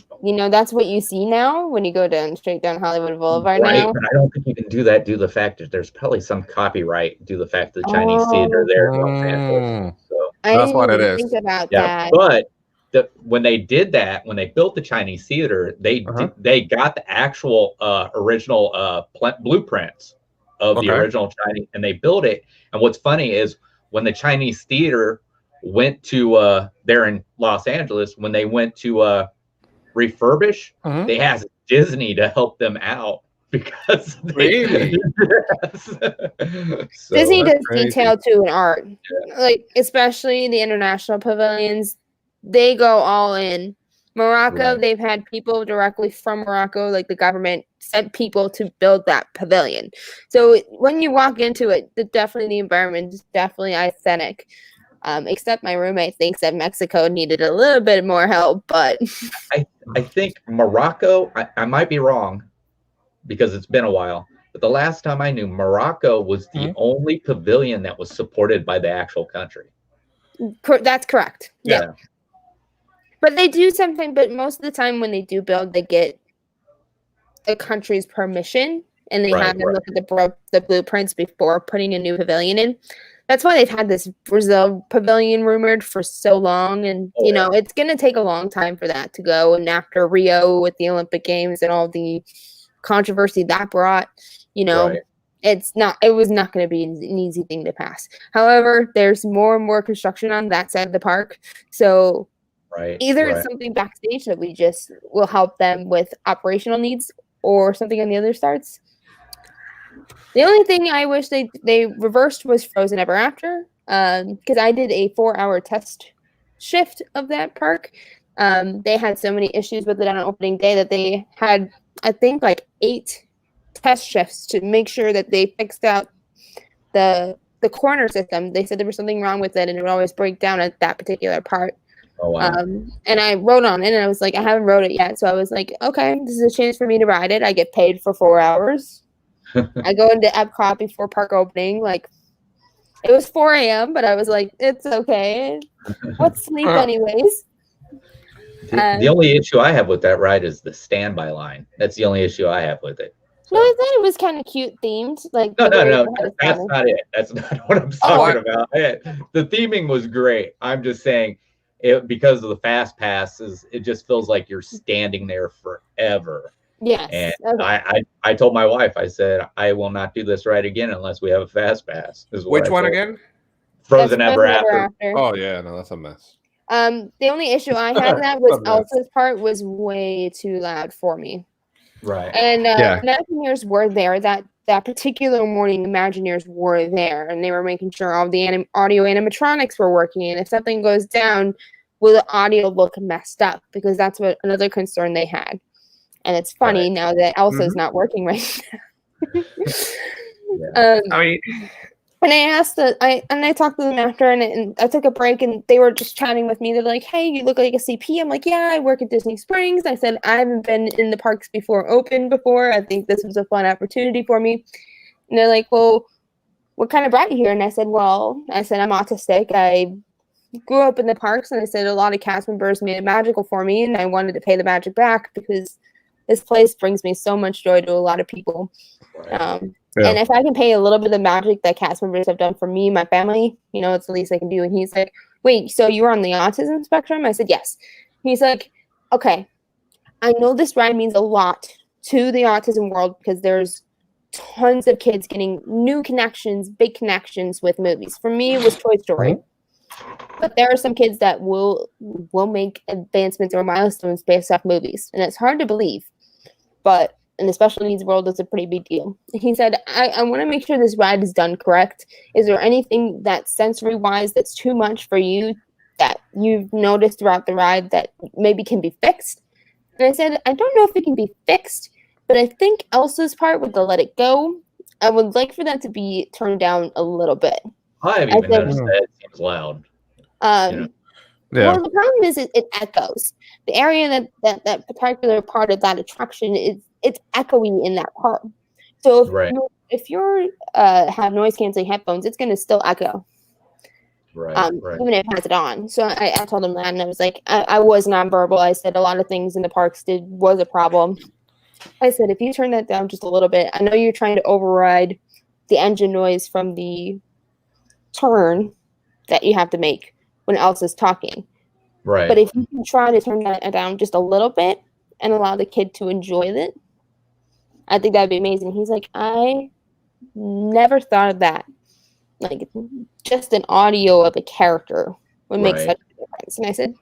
that's what you see now when you go straight down Hollywood Boulevard now. But I don't think you can do that due to the fact that there's probably some copyright due to the fact that the Chinese theater there in Los Angeles. So that's what it is. Think about that. But when they did that, when they built the Chinese theater, they got the actual original blueprints of the original Chinese, and they built it. And what's funny is when the Chinese theater went to there in Los Angeles, when they went to refurbish, they asked Disney to help them out because really so Disney does detail too in art, like especially the international pavilions. They go all in. Morocco, they've had people directly from Morocco, like the government sent people to build that pavilion. So when you walk into it, definitely the environment is definitely authentic. Except my roommate thinks that Mexico needed a little bit more help, but I think Morocco, I might be wrong because it's been a while. but the last time I knew, Morocco was the only pavilion that was supported by the actual country. That's correct. Yeah. But they do something, but most of the time when they do build, they get the country's permission and they have them look at the blueprints before putting a new pavilion in. That's why they've had this Brazil pavilion rumored for so long. And, you know, it's going to take a long time for that to go. And after Rio with the Olympic Games and all the controversy that brought, you know, it was not going to be an easy thing to pass. However, there's more and more construction on that side of the park. So either it's something backstage that we just will help them with operational needs or something on the other starts. The only thing I wish they reversed was Frozen Ever After, because I did a 4-hour test shift of that park. They had so many issues with it on opening day that they had, I think, like 8 test shifts to make sure that they fixed out the corner system. They said there was something wrong with it and it would always break down at that particular part. Oh, wow. And I wrote on it and I was like, I haven't wrote it yet. So I was like, okay, this is a chance for me to ride it. I get paid for 4 hours. I go into Epcot before park opening. Like, it was 4 a.m., but I was like, it's okay. Let's sleep anyways. The only issue I have with that ride is the standby line. That's the only issue I have with it. So. No, I thought it was kind of cute themed. Like no. That's not it. That's not what I'm talking about. The theming was great. I'm just saying, because of the fast passes, it just feels like you're standing there forever. Yes. And I told my wife, I said, I will not do this ride again unless we have a fast pass. Which one again? Frozen Ever After. Oh yeah, no, that's a mess. The only issue I had with that was Elsa's part was way too loud for me. Right. And Imagineers were there that particular morning. Imagineers were there, and they were making sure all the audio animatronics were working. And if something goes down, will the audio look messed up? Because that's what another concern they had. And it's funny now that Elsa's not working right now. I mean, and I talked to them after, and I took a break, and they were just chatting with me. They're like, "Hey, you look like a CP." I'm like, "Yeah, I work at Disney Springs." I said, "I haven't been in the parks open before. I think this was a fun opportunity for me." And they're like, "Well, what kind of brought you here?" And I said, "I'm autistic. I grew up in the parks, and I said a lot of cast members made it magical for me, and I wanted to pay the magic back because this place brings me so much joy to a lot of people. And if I can pay a little bit of the magic that cast members have done for me, my family, you know, it's the least I can do." And he's like, "Wait, so you were on the autism spectrum?" I said, "Yes." He's like, "Okay, I know this ride means a lot to the autism world because there's tons of kids getting new connections, big connections with movies. For me, it was Toy Story. But there are some kids that will make advancements or milestones based off movies. And it's hard to believe. But in the special needs world, it's a pretty big deal." He said, I want to make sure this ride is done correct. Is there anything that sensory-wise that's too much for you that you've noticed throughout the ride that maybe can be fixed? And I said, I don't know if it can be fixed, but I think Elsa's part with the let it go, I would like for that to be turned down a little bit. I haven't even noticed that. It seems loud. Well, the problem is it echoes. The area that particular part of that attraction it's echoey in that part. So if you're have noise canceling headphones, it's going to still echo. Even if it has it on. So I told him that, and I was like, I was nonverbal. I said a lot of things in the parks was a problem. I said, if you turn that down just a little bit, I know you're trying to override the engine noise from the turn that you have to make when Elsa's talking. Right. But if you can try to turn that down just a little bit and allow the kid to enjoy it, I think that'd be amazing. He's like, I never thought of that. Like, just an audio of a character would make such a difference. And I said,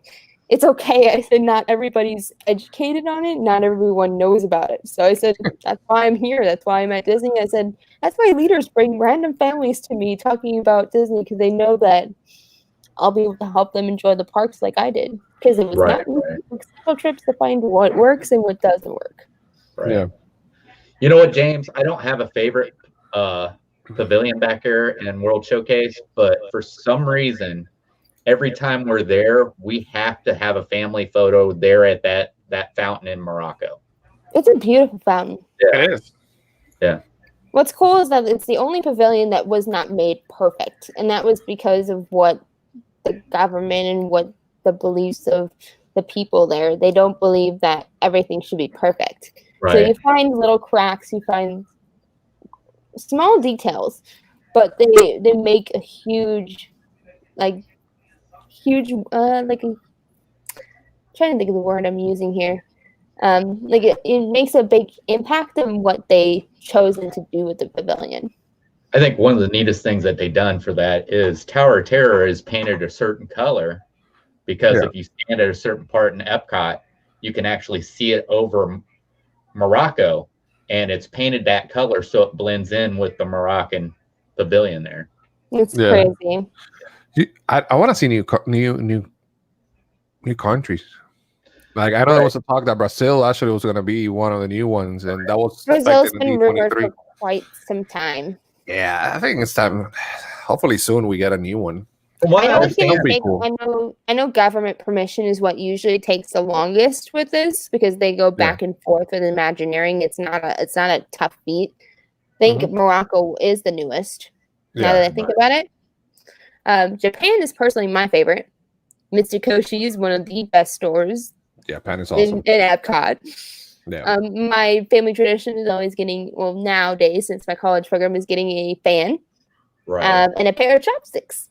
it's okay. I said, not everybody's educated on it. Not everyone knows about it. So I said, that's why I'm here. That's why I'm at Disney. I said, that's why leaders bring random families to me talking about Disney, because they know that I'll be able to help them enjoy the parks like I did. Because it was not several trips to find what works and what doesn't work. Right. Yeah. You know what, James? I don't have a favorite pavilion back here in World Showcase, but for some reason, every time we're there, we have to have a family photo there at that fountain in Morocco. It's a beautiful fountain. Yeah. It is. Yeah. What's cool is that it's the only pavilion that was not made perfect, and that was because of what the government and what the beliefs of the people there. They don't believe that everything should be perfect. Right. So you find little cracks, you find small details, but they make a huge, like I'm trying to think of the word I'm using here. Like it makes a big impact on what they chosen to do with the pavilion. I think one of the neatest things that they've done for that is Tower of Terror is painted a certain color, because if you stand at a certain part in Epcot, you can actually see it over Morocco, and it's painted that color so it blends in with the Moroccan pavilion there. It's crazy. I want to see new countries. Like I know there was a talk that Brazil actually was going to be one of the new ones, and that was Brazil's been rumored for quite some time. Yeah, I think it's time. Hopefully soon we get a new one. I know government permission is what usually takes the longest with this, because they go back and forth with Imagineering. It's not a tough feat. I think Morocco is the newest. Now that I think about it, Japan is personally my favorite. Mitsukoshi is one of the best stores. Japan is awesome. In Epcot. Yeah. My family tradition is always getting, well, nowadays since my college program is getting a fan, and a pair of chopsticks.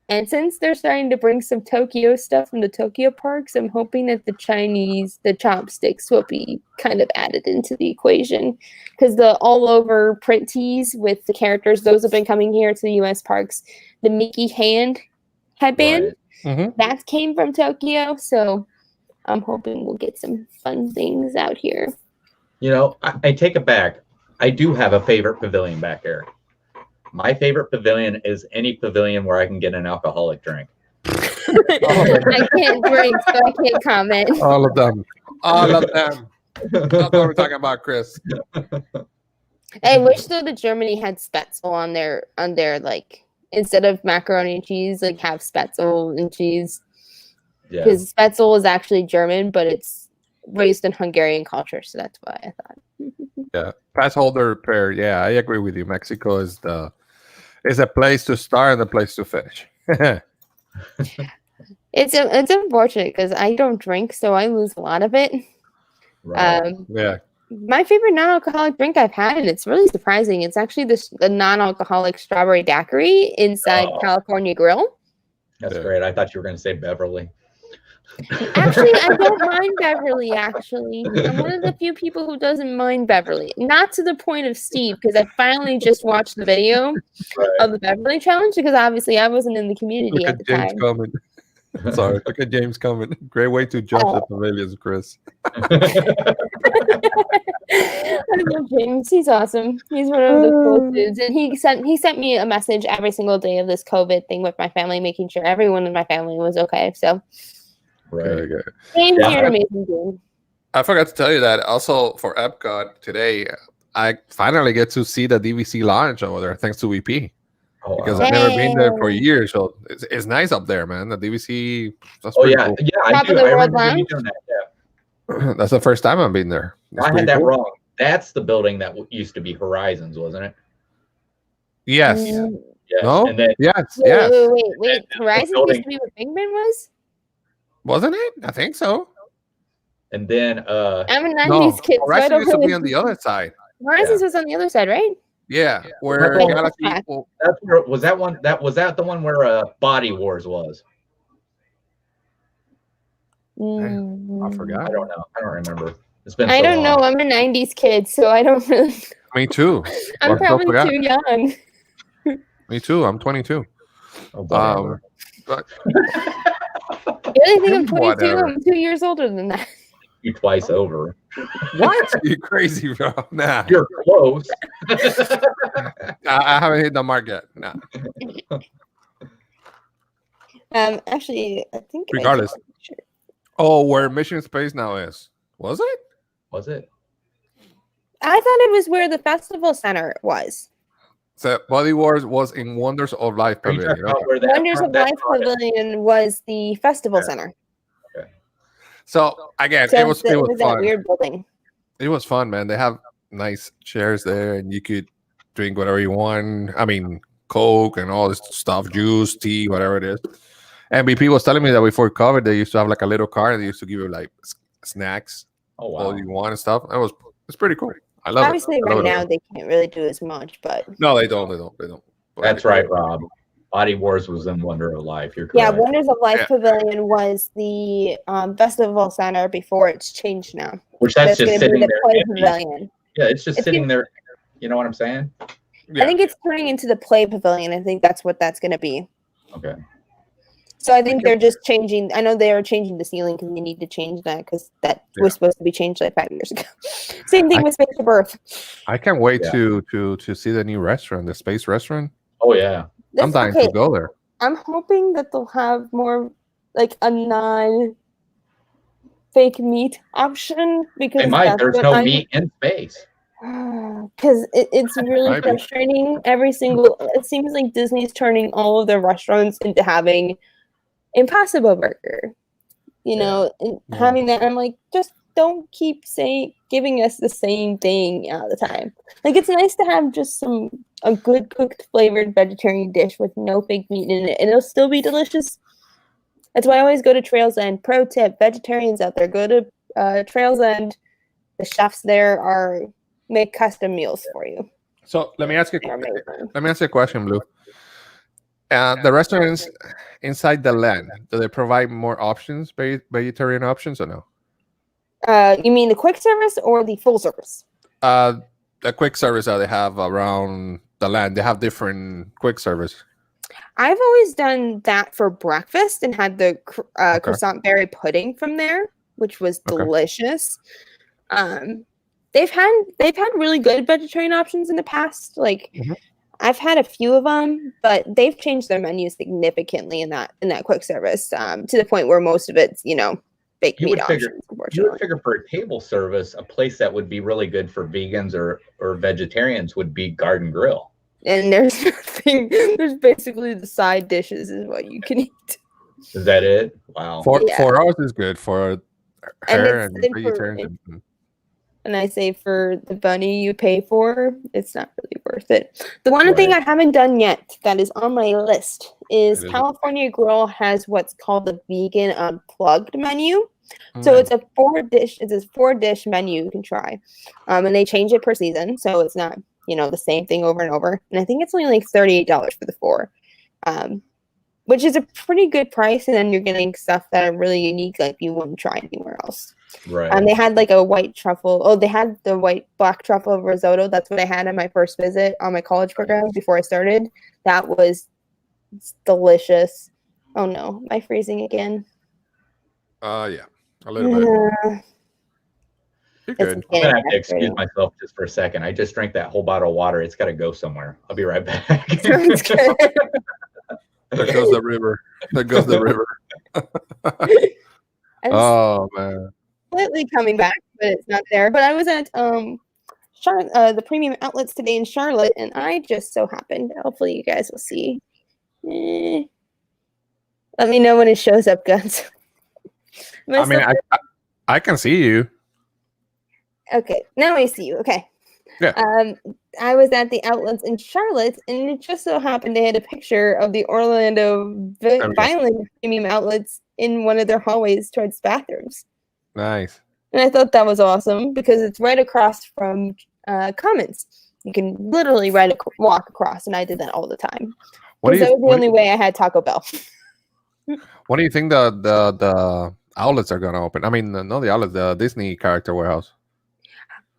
And since they're starting to bring some Tokyo stuff from the Tokyo parks, I'm hoping that the chopsticks will be kind of added into the equation, because the all over print tees with the characters, those have been coming here to the US parks. The Mickey hand headband, that came from Tokyo. So I'm hoping we'll get some fun things out here. You know, I take it back. I do have a favorite pavilion back there. My favorite pavilion is any pavilion where I can get an alcoholic drink. I can't drink, so I can't comment. All of them. That's what we're talking about, Chris. I wish though that Germany had Spätzle on their like, instead of macaroni and cheese, like have Spätzle and cheese. Because Spätzle is actually German, but it's raised in Hungarian culture, so that's why I thought. Pass holder pair. Yeah, I agree with you. Mexico is a place to start and a place to finish. It's unfortunate because I don't drink, so I lose a lot of it. Right. My favorite non-alcoholic drink I've had, and it's really surprising, it's actually the non-alcoholic strawberry daiquiri inside California Grill. That's great. I thought you were going to say Beverly. Actually, I don't mind Beverly, actually. I'm one of the few people who doesn't mind Beverly. Not to the point of Steve, because I finally just watched the video of the Beverly challenge, because obviously I wasn't in the community at the James time. Coming. Sorry, look at James coming. Great way to judge the pavilions, Chris. I love James. He's awesome. He's one of the cool dudes. And he sent me a message every single day of this COVID thing with my family, making sure everyone in my family was okay. So Right. James, you're an amazing dude. I forgot to tell you that also for Epcot today, I finally get to see the DVC launch over there thanks to VP. Because I've never been there for years, so it's nice up there, man. The DVC. That's cool. I do. I remember you doing that. That's the first time I've been there. I had that wrong. That's the building that used to be Horizons, wasn't it? Yes. No. And then yes. Wait. Horizons used to be what Big Ben was? Wasn't it? I think so. And then I'm a 90s kid. Horizons used to be on the other side. Horizons was on the other side, right? Yeah, where Galaxy. That's where was that one? Was that the one where Body Wars was? I forgot. I don't know. I don't remember. It's been. I so don't long. know. I'm a 90s kid, so I don't really. Me too. I'm probably too young. Me too. I'm 22. Oh, but you really think I'm 22? I'm 2 years older than that. You twice over. What? You crazy, bro? Nah. You're close. I haven't hit the mark yet. Nah. Actually, I think. Regardless. Where Mission Space now is. Was it? Was it? I thought it was where the festival center was. So Body Wars was in Wonders of Life Pavilion. Wonders of Life Pavilion was the festival center. So again, it was fun. That weird building. It was fun, man. They have nice chairs there, and you could drink whatever you want. I mean, Coke and all this stuff, juice, tea, whatever it is. And BP was telling me that before COVID, they used to have like a little car, and they used to give you like snacks, Oh wow. all you want and stuff. It's pretty cool. I love Obviously, it. I love right it. now they can't really do as much, but No, they don't. But That's right, Rob. Body Wars was in Wonder of Life. You're yeah, correct. Wonders of Life Yeah. Pavilion was the festival center before it's changed now. Which that's just gonna sitting be the there. play empty. pavilion. Yeah, it's just It's sitting gonna- there. You know what I'm saying? Yeah. I think it's turning into the play pavilion. I think that's what that's going to be. Okay. So I think they're just changing. I know they are changing the ceiling because they need to change that because that was supposed to be changed like 5 years ago. Same thing with Spaceship Earth. I can't wait Yeah. to see the new restaurant, the space restaurant. Oh yeah. I'm dying to go there. I'm hoping that they'll have more like a non-fake meat option because They might. that's There's what no I'm- meat in space. Because it's really Maybe. frustrating. It seems like Disney's turning all of their restaurants into having Impossible Burger. You know, and having that. I'm like, just don't keep giving us the same thing all the time. Like, it's nice to have just a good cooked flavored vegetarian dish with no fake meat in it, and it'll still be delicious. That's why I always go to Trails End. Pro tip: vegetarians out there, go to Trails End. The chefs there make custom meals for you. So let me ask you. They're amazing. Let me ask you a question, Blue. The restaurants inside the land, do they provide more options, vegetarian options, or no? You mean the quick service or the full service? The quick service that they have around the land, they have different quick service. I've always done that for breakfast and had the croissant berry pudding from there, which was delicious. They've had really good vegetarian options in the past. Like I've had a few of them, but they've changed their menu significantly in that quick service to the point where most of it's baked meat options. You would figure for a table service, a place that would be really good for vegans or vegetarians would be Garden Grill. And there's nothing. There's basically the side dishes is what you can eat. Is that it? Wow. For us is good for her and vegetarians. And I say for the bunny you pay for, it's not really worth it. The one thing I haven't done yet that is on my list is California Grill has what's called the Vegan Unplugged menu. So it's a 4-dish menu you can try. And they change it per season. So it's not, the same thing over and over. And I think it's only like $38 for the 4. Which is a pretty good price. And then you're getting stuff that are really unique, like you wouldn't try anywhere else. Right. They had like a white truffle. Oh, they had the black truffle risotto. That's what I had on my first visit on my college program before I started. That was delicious. Oh no, am I freezing again? Yeah, a little bit. You're good. I'm gonna have to excuse myself just for a second. I just drank that whole bottle of water. It's got to go somewhere. I'll be right back. Sounds good. There goes the river. There goes the river. Oh man. Completely coming back, but it's not there. But I was at Charlotte, the premium outlets today in Charlotte, and I just so happened. Hopefully, you guys will see. Let me know when it shows up, guns. I mean, I can see you. Okay, now I see you. Okay. Yeah. I was at the outlets in Charlotte, and it just so happened they had a picture of the Orlando Violent premium outlets in one of their hallways towards bathrooms. Nice. And I thought that was awesome because it's right across from Commons. You can literally walk across, and I did that all the time. Because that was the only way I had Taco Bell. What do you think the outlets are going to open? I mean, not the outlets, the Disney character warehouse.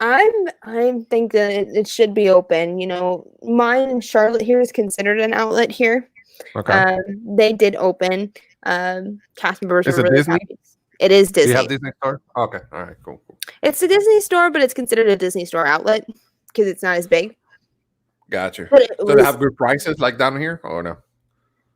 I think that it should be open. Mine in Charlotte here is considered an outlet here. Okay. They did open. Cast members is were it really Disney? happy. It is Disney. Do you have Disney store? Okay. All right. Cool. It's a Disney store, but it's considered a Disney store outlet because it's not as big. Gotcha. So they have good prices like down here, or no?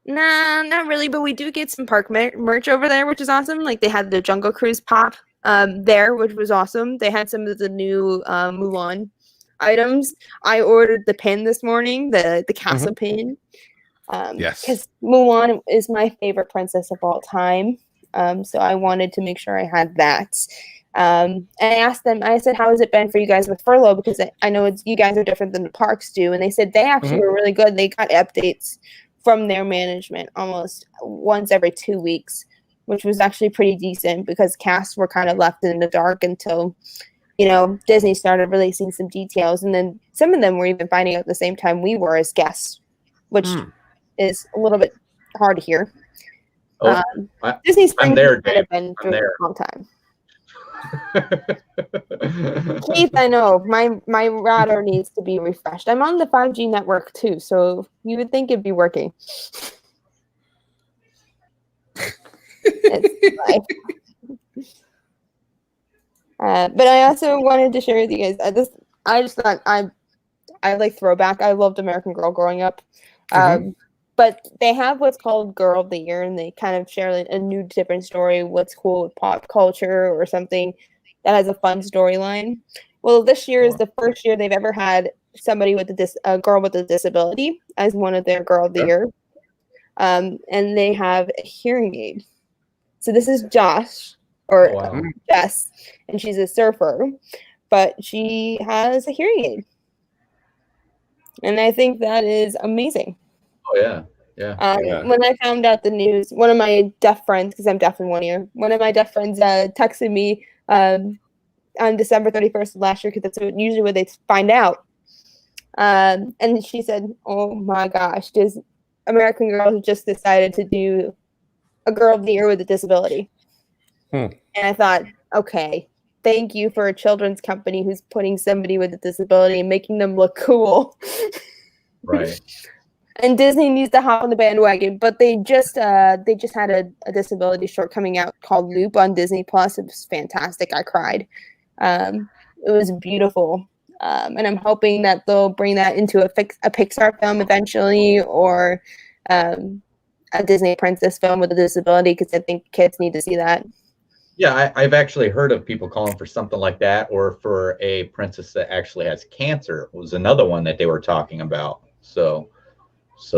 Nah, not really. But we do get some park merch over there, which is awesome. Like they had the Jungle Cruise pop there, which was awesome. They had some of the new Mulan items. I ordered the pin this morning, the castle pin. Yes. Because Mulan is my favorite princess of all time. So I wanted to make sure I had that. And I asked them, I said, how has it been for you guys with furlough? Because I know you guys are different than the parks do. And they said they actually were really good. They got updates from their management almost once every 2 weeks, which was actually pretty decent because casts were kind of left in the dark until, Disney started releasing some details. And then some of them were even finding out at the same time we were as guests, which is a little bit hard to hear. Disney Springs has kind of been through a long time. Keith, I know my router needs to be refreshed. I'm on the 5G network too, so you would think it'd be working. But I also wanted to share with you guys. I just thought I like throwback. I loved American Girl growing up. But they have what's called Girl of the Year, and they kind of share a new, different story, what's cool with pop culture or something that has a fun storyline. Well, this year is the first year they've ever had somebody with a girl with a disability as one of their Girl of the Year. And they have a hearing aid. So this is Josh, or Jess, and she's a surfer, but she has a hearing aid. And I think that is amazing. Oh, yeah. When I found out the news, one of my deaf friends, because I'm deaf in one ear, one of my deaf friends texted me on December 31st of last year, because that's usually when they find out. And she said, oh my gosh, this American Girl has just decided to do a Girl of the Year with a disability. And I thought, okay, thank you for a children's company who's putting somebody with a disability and making them look cool. Right. And Disney needs to hop on the bandwagon, but they just had a disability short coming out called Loop on Disney Plus. It was fantastic. I cried. It was beautiful, and I'm hoping that they'll bring that into a Pixar film eventually, or a Disney princess film with a disability, because I think kids need to see that. Yeah, I've actually heard of people calling for something like that, or for a princess that actually has cancer was another one that they were talking about. So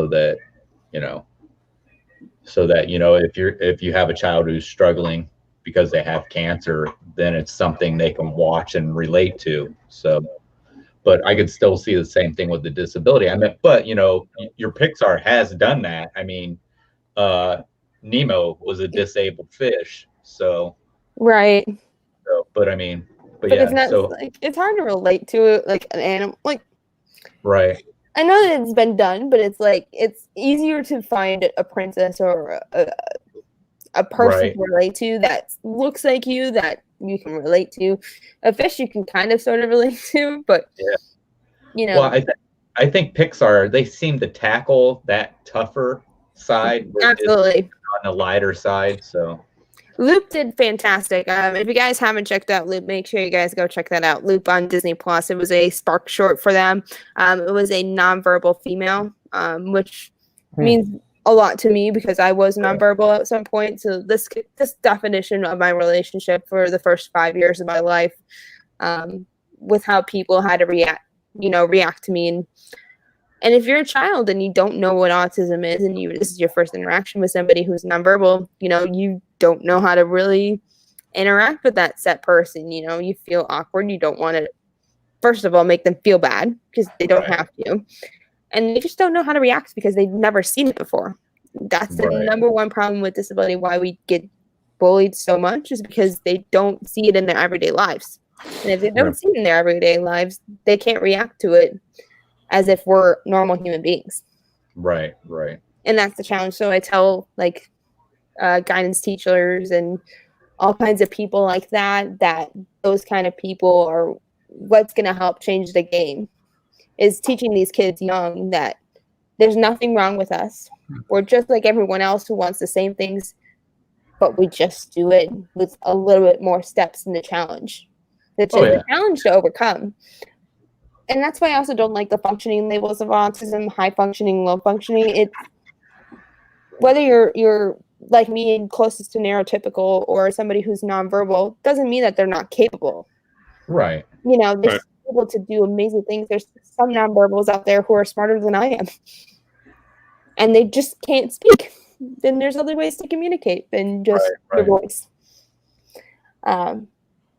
that if you have a child who's struggling because they have cancer, then it's something they can watch and relate to. So, but I could still see the same thing with the disability. But your Pixar has done that. I mean, Nemo was a disabled fish, so right. So, but yeah, it's not it's hard to relate to it like an animal, right. I know that it's been done, but it's easier to find a princess or a person to relate to that looks like you, that you can relate to. A fish you can kind of sort of relate to, but Well, I think Pixar, they seem to tackle that tougher side. Absolutely. On the lighter side, so. Loop did fantastic. If you guys haven't checked out Loop, make sure you guys go check that out. Loop on Disney Plus. It was a spark short for them. It was a nonverbal female, which means a lot to me because I was nonverbal at some point. So this definition of my relationship for the first 5 years of my life, with how people had to react to me. And if you're a child and you don't know what autism is, and this is your first interaction with somebody who's nonverbal, you don't know how to really interact with that set person. You feel awkward. You don't want to, first of all, make them feel bad because they don't have to. And they just don't know how to react because they've never seen it before. That's the number one problem with disability, why we get bullied so much, is because they don't see it in their everyday lives. And if they don't see it in their everyday lives, they can't react to it as if we're normal human beings. Right. And that's the challenge. So I tell guidance teachers and all kinds of people like that those kind of people are what's going to help change the game, is teaching these kids young that there's nothing wrong with us. We're just like everyone else who wants the same things, but we just do it with a little bit more steps in the challenge. It's just a challenge to overcome. And that's why I also don't like the functioning labels of autism, high functioning, low functioning. It's whether you're like me and closest to neurotypical or somebody who's nonverbal doesn't mean that they're not capable. Right. They're able to do amazing things. There's some nonverbals out there who are smarter than I am, and they just can't speak. Then there's other ways to communicate than just your voice.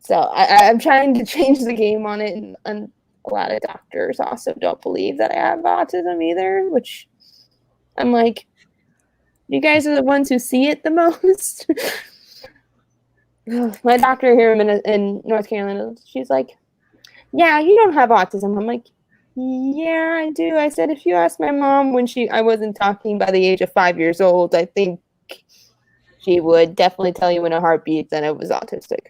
So I'm trying to change the game on it, and a lot of doctors also don't believe that I have autism either, which I'm like, you guys are the ones who see it the most. My doctor here in North Carolina, she's like, yeah, you don't have autism. I'm like, yeah, I do. I said, if you ask my mom when I wasn't talking by the age of 5 years old, I think she would definitely tell you in a heartbeat that I was autistic.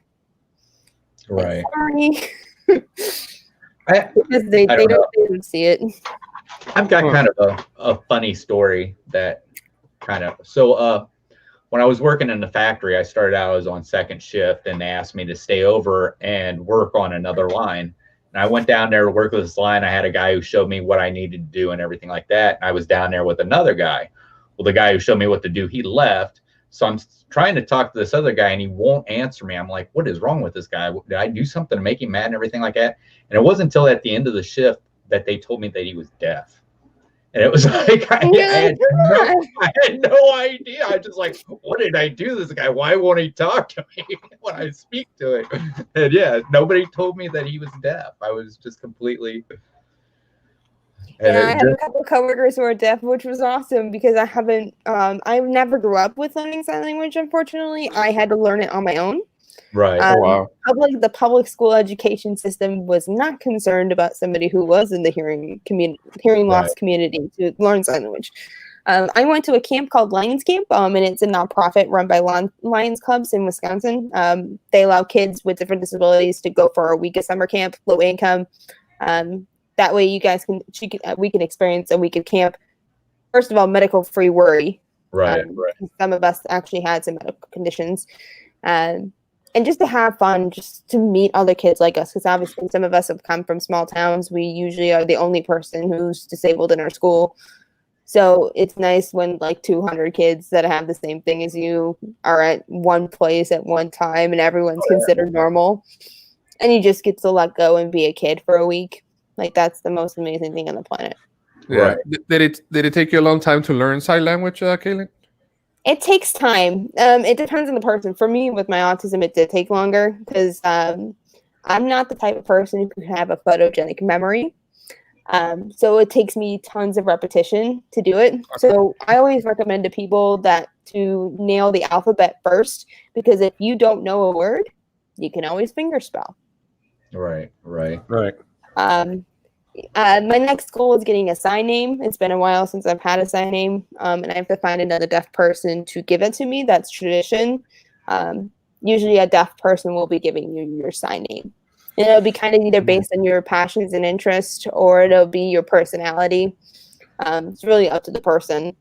Right. Sorry. I Because they don't see it. I've got kind of a funny story that so when I was working in the factory, I started out, I was on second shift, and they asked me to stay over and work on another line. And I went down there to work with this line. I had a guy who showed me what I needed to do and everything like that. And I was down there with another guy. Well, the guy who showed me what to do, he left. So I'm trying to talk to this other guy, and he won't answer me. I'm like, what is wrong with this guy? Did I do something to make him mad and everything like that? And it wasn't until at the end of the shift that they told me that he was deaf. And it was like, I had no idea. I was just like, what did I do to this guy? Why won't he talk to me when I speak to him? And yeah, nobody told me that he was deaf. I was just completely. Yeah, I have a couple of coworkers who are deaf, which was awesome because I never grew up with learning sign language, unfortunately. I had to learn it on my own. Right. Wow. The public school education system was not concerned about somebody who was in the hearing loss community to learn sign language. I went to a camp called Lions Camp, and it's a nonprofit run by Lions clubs in Wisconsin. They allow kids with different disabilities to go for a week of summer camp, low income. That way, we can experience a week of camp. First of all, medical free worry. Right. Some of us actually had some medical conditions. And just to have fun, just to meet other kids like us, because obviously some of us have come from small towns. We usually are the only person who's disabled in our school. So it's nice when like 200 kids that have the same thing as you are at one place at one time and everyone's considered normal. And you just get to let go and be a kid for a week. Like that's the most amazing thing on the planet. Yeah. Right. Did it take you a long time to learn sign language, Caitlin? It takes time. It depends on the person. For me, with my autism, it did take longer because I'm not the type of person who can have a photogenic memory. So it takes me tons of repetition to do it. So I always recommend to people to nail the alphabet first, because if you don't know a word, you can always fingerspell. Right. My next goal is getting a sign name. It's been a while since I've had a sign name, and I have to find another deaf person to give it to me. That's tradition. Usually a deaf person will be giving you your sign name. And it'll be kind of either based on your passions and interests, or it'll be your personality. It's really up to the person.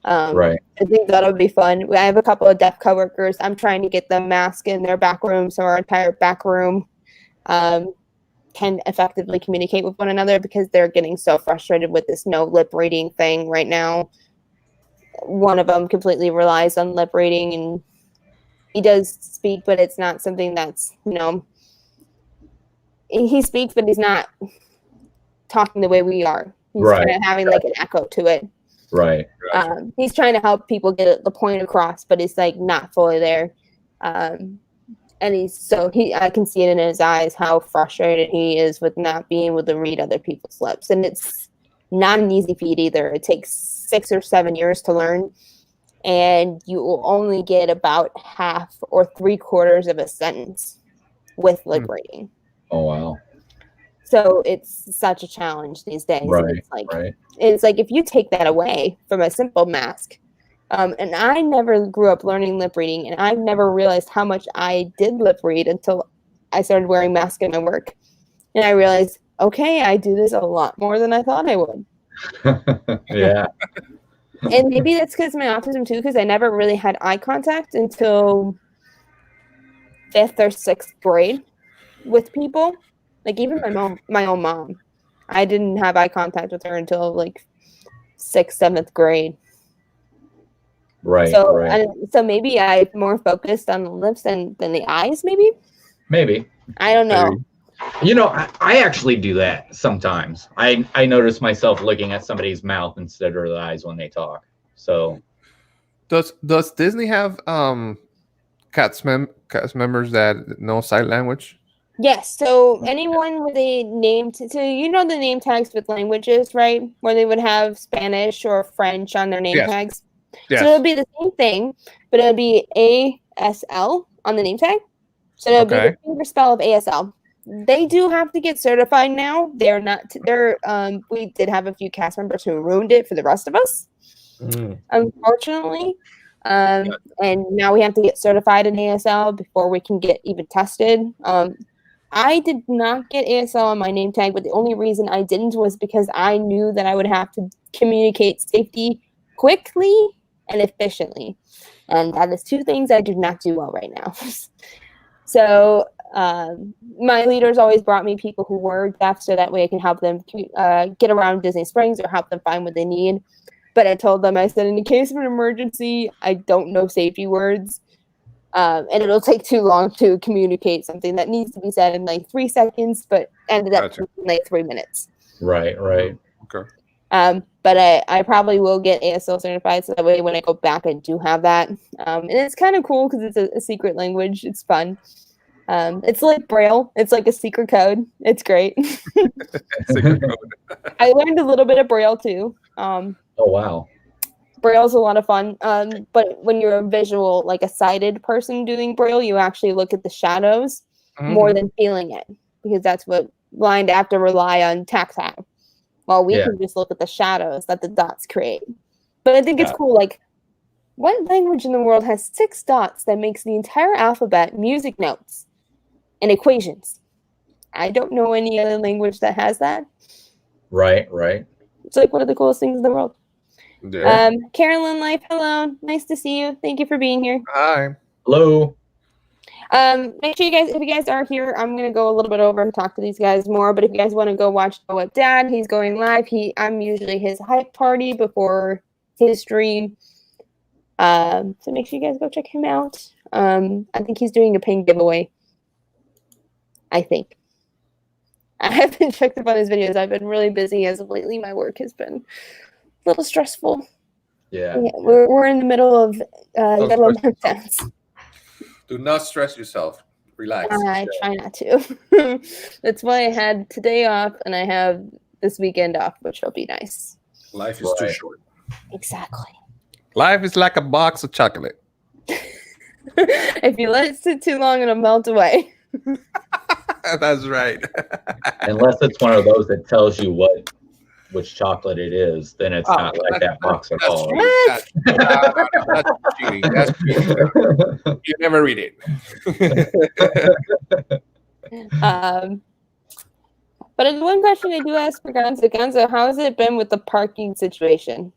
I think that'll be fun. I have a couple of deaf coworkers. I'm trying to get them mask in their back room, so our entire back room can effectively communicate with one another, because they're getting so frustrated with this no lip reading thing right now. One of them completely relies on lip reading, and he does speak, but it's not something that's, he speaks, but he's not talking the way we are. He's kind of having like an echo to it. Right. He's trying to help people get the point across, but it's like not fully there. And I can see it in his eyes how frustrated he is with not being able to read other people's lips. And it's not an easy feat either. It takes 6 or 7 years to learn, and you will only get about half or 3/4 of a sentence with lip reading. Oh, wow. So it's such a challenge these days. Right. It's like if you take that away from a simple mask, and I never grew up learning lip reading, and I never realized how much I did lip read until I started wearing masks in my work. And I realized, okay, I do this a lot more than I thought I would. Yeah. And maybe that's because of my autism too, because I never really had eye contact until 5th or 6th grade with people. Like even my own mom, I didn't have eye contact with her until like 6th, 7th grade. Right. So maybe I'm more focused on the lips than the eyes, maybe. I don't know. I actually do that sometimes. I notice myself looking at somebody's mouth instead of the eyes when they talk. So does Disney have cast cast members that know sign language? Yes. So anyone with a name, so you know the name tags with languages, right? Where they would have Spanish or French on their name Yes. tags. Yes. So it'll be the same thing, but it'll be ASL on the name tag. So it'll be the finger spell of ASL. They do have to get certified now. They're not. They're. We did have a few cast members who ruined it for the rest of us, unfortunately. And now we have to get certified in ASL before we can get even tested. I did not get ASL on my name tag, but the only reason I didn't was because I knew that I would have to communicate safety quickly and efficiently. And that is two things I do not do well right now. So my leaders always brought me people who were deaf so that way I can help them get around Disney Springs or help them find what they need. But I told them, I said, in the case of an emergency, I don't know safety words. And it'll take too long to communicate something that needs to be said in like 3 seconds, but ended up in like 3 minutes. Right. Okay. But I probably will get ASL certified, so that way when I go back, I do have that. And it's kind of cool because it's a secret language. It's fun. It's like Braille. It's like a secret code. It's great. Secret code. I learned a little bit of Braille too. Oh, wow. Braille's a lot of fun. But when you're a visual, like a sighted person doing Braille, you actually look at the shadows more than feeling it, because that's what blind have to rely on tactile. While we can just look at the shadows that the dots create. But I think it's cool. Like, what language in the world has 6 dots that makes the entire alphabet music notes and equations? I don't know any other language that has that. Right. It's like one of the coolest things in the world. Yeah. Carolyn Life, hello. Nice to see you. Thank you for being here. Hi. Hello. Make sure if you guys are here, I'm gonna go a little bit over and talk to these guys more. But if you guys want to go watch Go Up Dad, he's going live. I'm usually his hype party before his stream. So make sure you guys go check him out. I think he's doing a pin giveaway. I think. I haven't checked up on his videos. I've been really busy as of lately. My work has been a little stressful. Yeah. We're in the middle of yellow meltdowns. Do not stress yourself. Relax. I try not to. That's why I had today off and I have this weekend off, which will be nice. Life is too short. Exactly. Life is like a box of chocolate. If you let it sit too long, it'll melt away. That's right. Unless it's one of those that tells you which chocolate it is, then it's not like that box at all. That's cheating. That's cheating. You never read it. But one question I do ask for Gonzo, how has it been with the parking situation?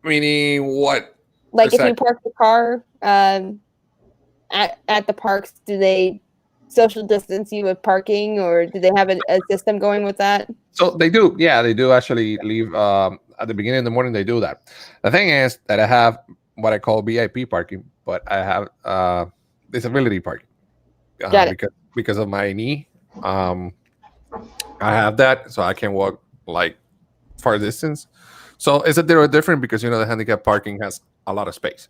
Meaning what? Like if you park the car at the parks, do they social distance you with parking, or do they have a system going with that? So they do. Yeah, they do actually leave at the beginning of the morning. They do that. The thing is that I have what I call VIP parking, but I have disability parking because of my knee. I have that, so I can walk like far distance. So it's a little different because the handicap parking has a lot of space,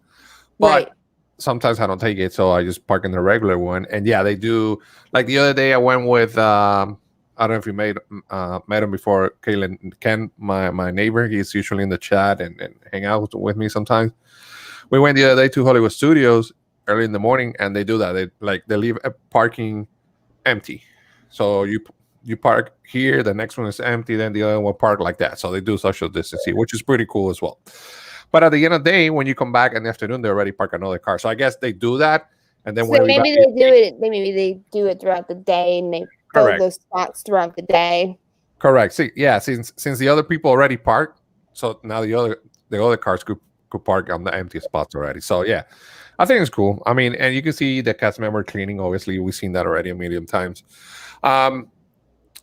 but sometimes I don't take it, so I just park in the regular one. And yeah, they do. Like the other day, I went with I don't know if you met him before, Ken, my neighbor. He's usually in the chat and hang out with me sometimes. We went the other day to Hollywood Studios early in the morning, and they do that. They leave a parking empty, so you park here, the next one is empty, then the other one will park like that. So they do social distancing, which is pretty cool as well. But at the end of the day, when you come back in the afternoon, they already park another car. So I guess they do that, and then so maybe they do it throughout the day, and they fill those spots throughout the day. Correct. See, yeah, since the other people already parked, so now the other cars could park on the empty spots already. So yeah, I think it's cool. I mean, and you can see the cast member cleaning. Obviously, we've seen that already a million times.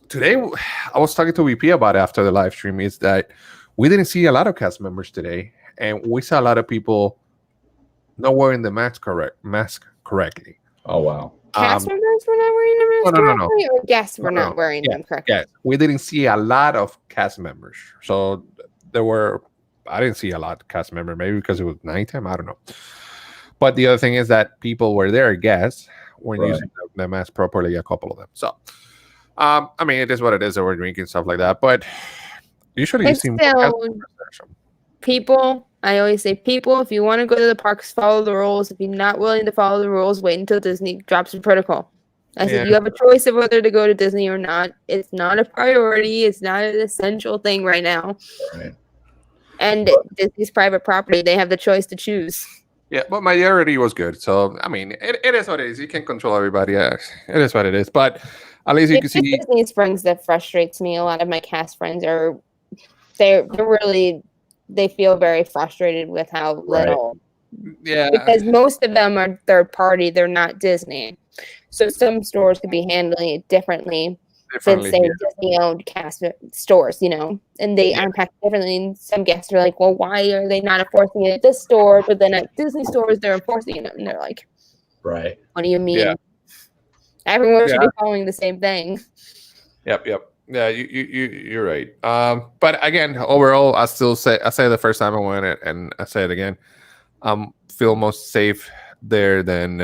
Today, I was talking to VP about it after the live stream. Is that we didn't see a lot of cast members today, and we saw a lot of people not wearing the mask correctly. Oh wow! Cast members were not wearing the mask correctly, no. Or guests were not wearing them correctly. Yes, we didn't see a lot of cast members. So I didn't see a lot of cast members. Maybe because it was nighttime. I don't know. But the other thing is that people were there, guests, weren't Right. using the mask properly, a couple of them. So, I mean, it is what it is. They were drinking stuff like that. But usually you It's see more still guests. people. I always say, people, if you want to go to the parks, follow the rules. If you're not willing to follow the rules, wait until Disney drops a protocol. I said, Yeah. you have a choice of whether to go to Disney or not. It's not a priority. It's not an essential thing right now. Right. And Disney's private property. They have the choice to choose. Yeah, but majority was good. So, I mean, it is what it is. You can't control everybody. Yeah, it is what it is. But at least you can It's just see. Disney's friends that frustrates me. A lot of my cast friends are, they're really, they feel very frustrated with how little. Yeah. Because most of them are third party. They're not Disney. So some stores could be handling it differently than, say, Disney-owned cast stores, you know, and they are packed differently. And some guests are like, well, why are they not enforcing it at this store? But then at Disney stores, they're enforcing it. And they're like, Right. what do you mean? Yeah. Everyone should be following the same thing. Yep. Yeah, you're right. But again, overall, I say the first time I went it, and I say it again. Feel most safe there than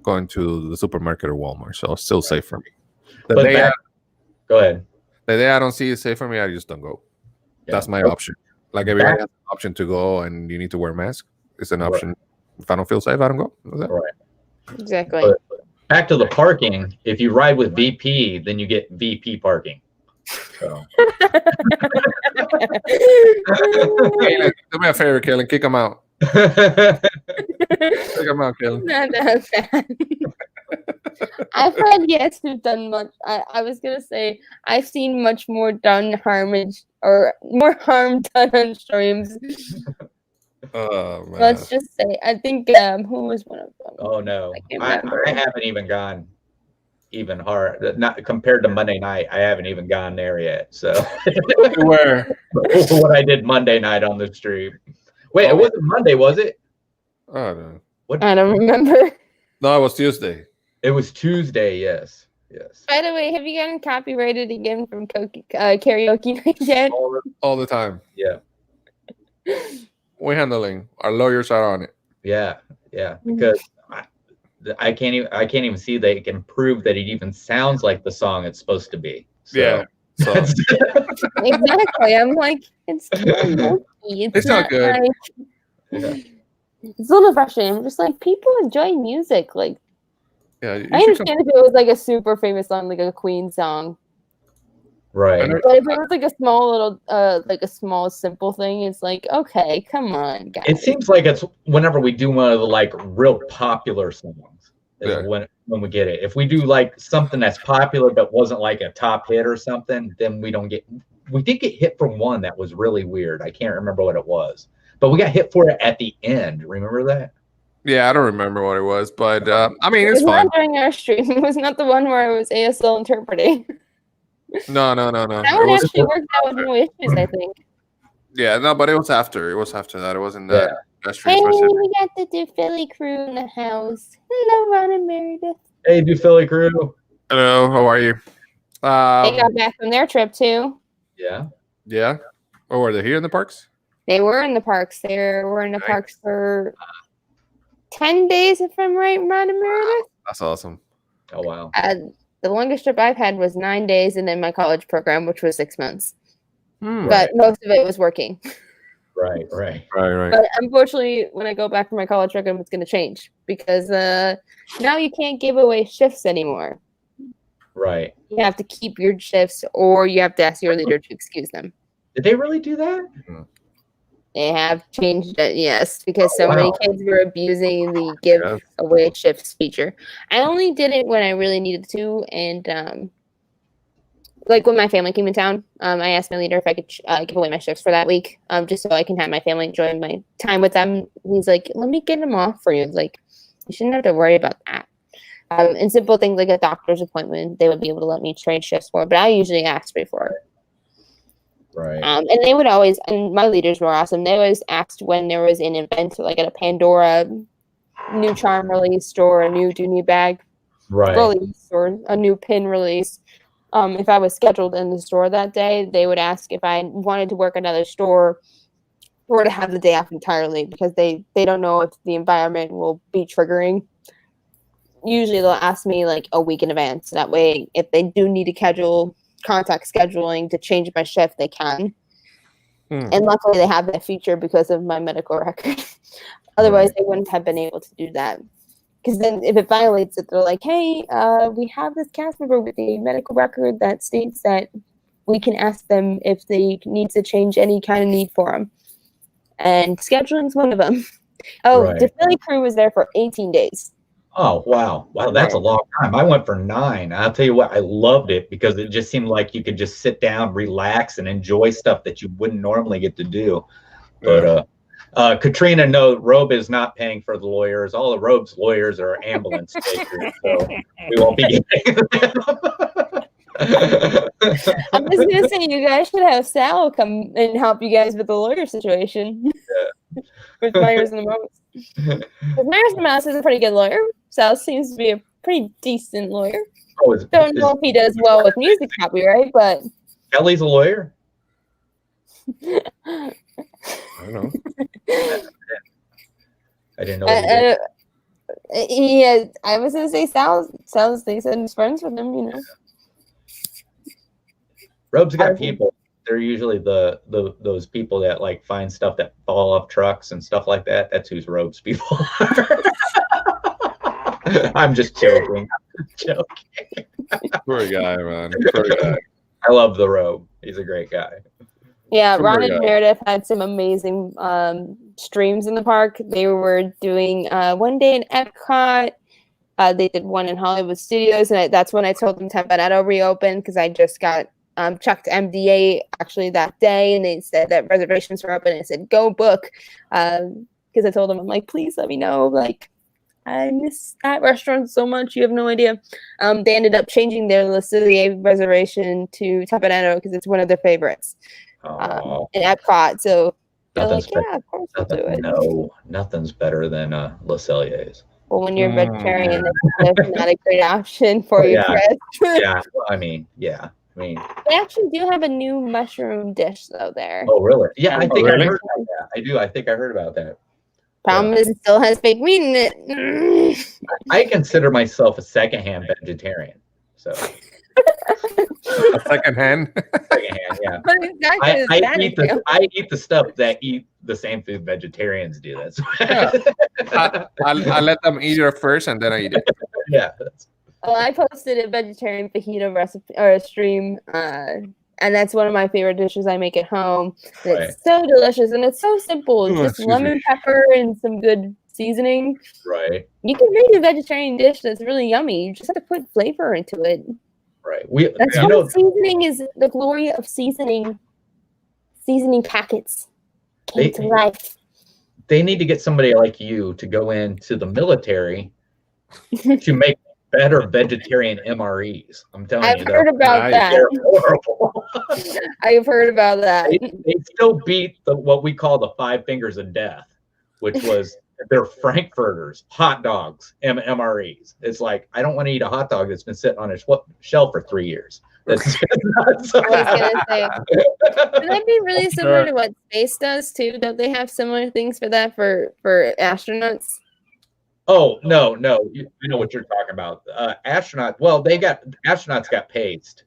going to the supermarket or Walmart. So still safe for me. Go ahead. The day I don't see it safe for me, I just don't go. Yeah. That's my option. Like everybody has an option to go, and you need to wear a mask. It's an option. If I don't feel safe, I don't go. Right. Exactly. But back to the parking. If you ride with VP, then you get VP parking. So. Kaylin, do me a favor, Kaylin. Kick them out. Kick them out, Kaylin. Not that bad. I've had guests who've done much. I was gonna say I've seen much more harm done on streams. Oh man. Let's just say I think who was one of them? Oh no, I I haven't even gone even hard. Not compared to Monday night, I haven't even gone there yet. So Where? what I did Monday night on the stream. Wait, it wasn't Monday, was it? Oh no. I don't remember. No, it was Tuesday. It was Tuesday. Yes. By the way, have you gotten copyrighted again from karaoke night yet? All the time. Yeah. We're handling. Our lawyers are on it. Yeah. Because I can't even see they can prove that it even sounds like the song it's supposed to be. So. Yeah. So. Exactly. I'm like, it's karaoke. It's not good. It's a little frustrating. I'm just like, people enjoy music. Like, yeah, I understand if it was like a super famous song, like a Queen song. Right. But if it was like a small little, like a small simple thing, it's like, okay, come on, guys. It seems like it's whenever we do one of the like real popular songs is when we get it. If we do like something that's popular but wasn't like a top hit or something, then we don't get. We did get hit for one that was really weird. I can't remember what it was, but we got hit for it at the end. Remember that? Yeah, I don't remember what it was, but I mean, it's fine. Not during our stream. It was not the one where I was ASL interpreting. No. That one actually worked out with no issues, I think. Yeah, no, but it was after. It was after that. It wasn't that. Hey, we got the Do Philly crew in the house. Hello, Ron and Meredith. Hey, Do Philly crew. Hello, how are you? They got back from their trip too. Yeah. Oh, were they here in the parks? They were in the parks. They were in the parks for 10 days, if I'm right, Ron and Meredith. That's awesome. Oh, wow. The longest trip I've had was 9 days, and then my college program, which was 6 months. Right. But most of it was working. Right. But unfortunately, when I go back for my college program, it's going to change because now you can't give away shifts anymore. Right. You have to keep your shifts, or you have to ask your leader to excuse them. Did they really do that? They have changed it, yes, because many kids were abusing the give away shifts feature. I only did it when I really needed to, and like when my family came in town, I asked my leader if I could give away my shifts for that week, just so I can have my family enjoy my time with them. He's like, "Let me get them off for you. Like, you shouldn't have to worry about that." And simple things like a doctor's appointment, they would be able to let me trade shifts for, but I usually asked before. Right. And they would always, and my leaders were awesome. They always asked when there was an event, like at a Pandora new charm release or a new Dooney bag release or a new pin release. If I was scheduled in the store that day, they would ask if I wanted to work another store or to have the day off entirely because they don't know if the environment will be triggering. Usually they'll ask me like a week in advance. That way, if they do need to contact scheduling to change my shift, they can. And luckily they have that feature because of my medical record. Otherwise, they wouldn't have been able to do that. Because then if it violates it, they're like, hey, we have this cast member with a medical record that states that we can ask them if they need to change any kind of need for them. And scheduling's one of them. Oh, the Philly crew was there for 18 days. Oh, wow. Wow, that's a long time. I went for 9. I'll tell you what, I loved it because it just seemed like you could just sit down, relax, and enjoy stuff that you wouldn't normally get to do. But Katrina, no, Robe is not paying for the lawyers. All of Robe's lawyers are ambulance takers, so we won't be getting them. I'm just going to say, you guys should have Sal come and help you guys with the lawyer situation. With Myers and the Mouse. Because Myers and the Mouse is a pretty good lawyer. Sal seems to be a pretty decent lawyer. Don't know if he does well with music copyright, but Kelly's a lawyer? I don't know. I didn't know. I was going to say Sal. They said he's friends with him, you know. Robe's got people. They're usually those people that like find stuff that fall off trucks and stuff like that. That's who's Robe's people are. I'm just joking. Poor guy, man. Poor guy. I love the Robe. He's a great guy. Yeah, Ron and Meredith had some amazing streams in the park. They were doing one day in Epcot. They did one in Hollywood Studios, and that's when I told them Tampanetto reopened because I just got checked MDA actually that day, and they said that reservations were open. And I said, go book, because I told them, I'm like, please let me know. Like, I miss that restaurant so much. You have no idea. They ended up changing their Le Cellier reservation to Tampanetto because it's one of their favorites in Epcot. So they're like, yeah, of course we'll do it. No, nothing's better than Le Cellier's. Well, when you're vegetarian, that's not a great option for you, Chris. Yeah, I mean, they actually do have a new mushroom dish though there. Oh, really? Yeah, I think I heard about that. I do. I think I heard about that. Problem is, it still has fake meat in it. I consider myself a secondhand vegetarian. So a secondhand? Secondhand, yeah. I eat the stuff that eat the same food vegetarians do. That's I let them eat it first and then I eat it. Yeah. Well, I posted a vegetarian fajita recipe or a stream, and that's one of my favorite dishes I make at home. It's so delicious and it's so simple. It's just lemon pepper and some good seasoning. Right. You can make a vegetarian dish that's really yummy. You just have to put flavor into it. Right. Seasoning is the glory of seasoning. Seasoning packets came to life. They need to get somebody like you to go into the military to make better vegetarian MREs. I'm telling you. I've heard about that. They're horrible. I've heard about that. They still beat what we call the 5 fingers of death, which was their Frankfurters, hot dogs, MREs. It's like, I don't want to eat a hot dog that's been sitting on a shelf for 3 years. That's nuts. I was gonna say, would that be really similar to what space does too? Don't they have similar things for that for astronauts? Oh, no. I know what you're talking about. Astronauts got paste.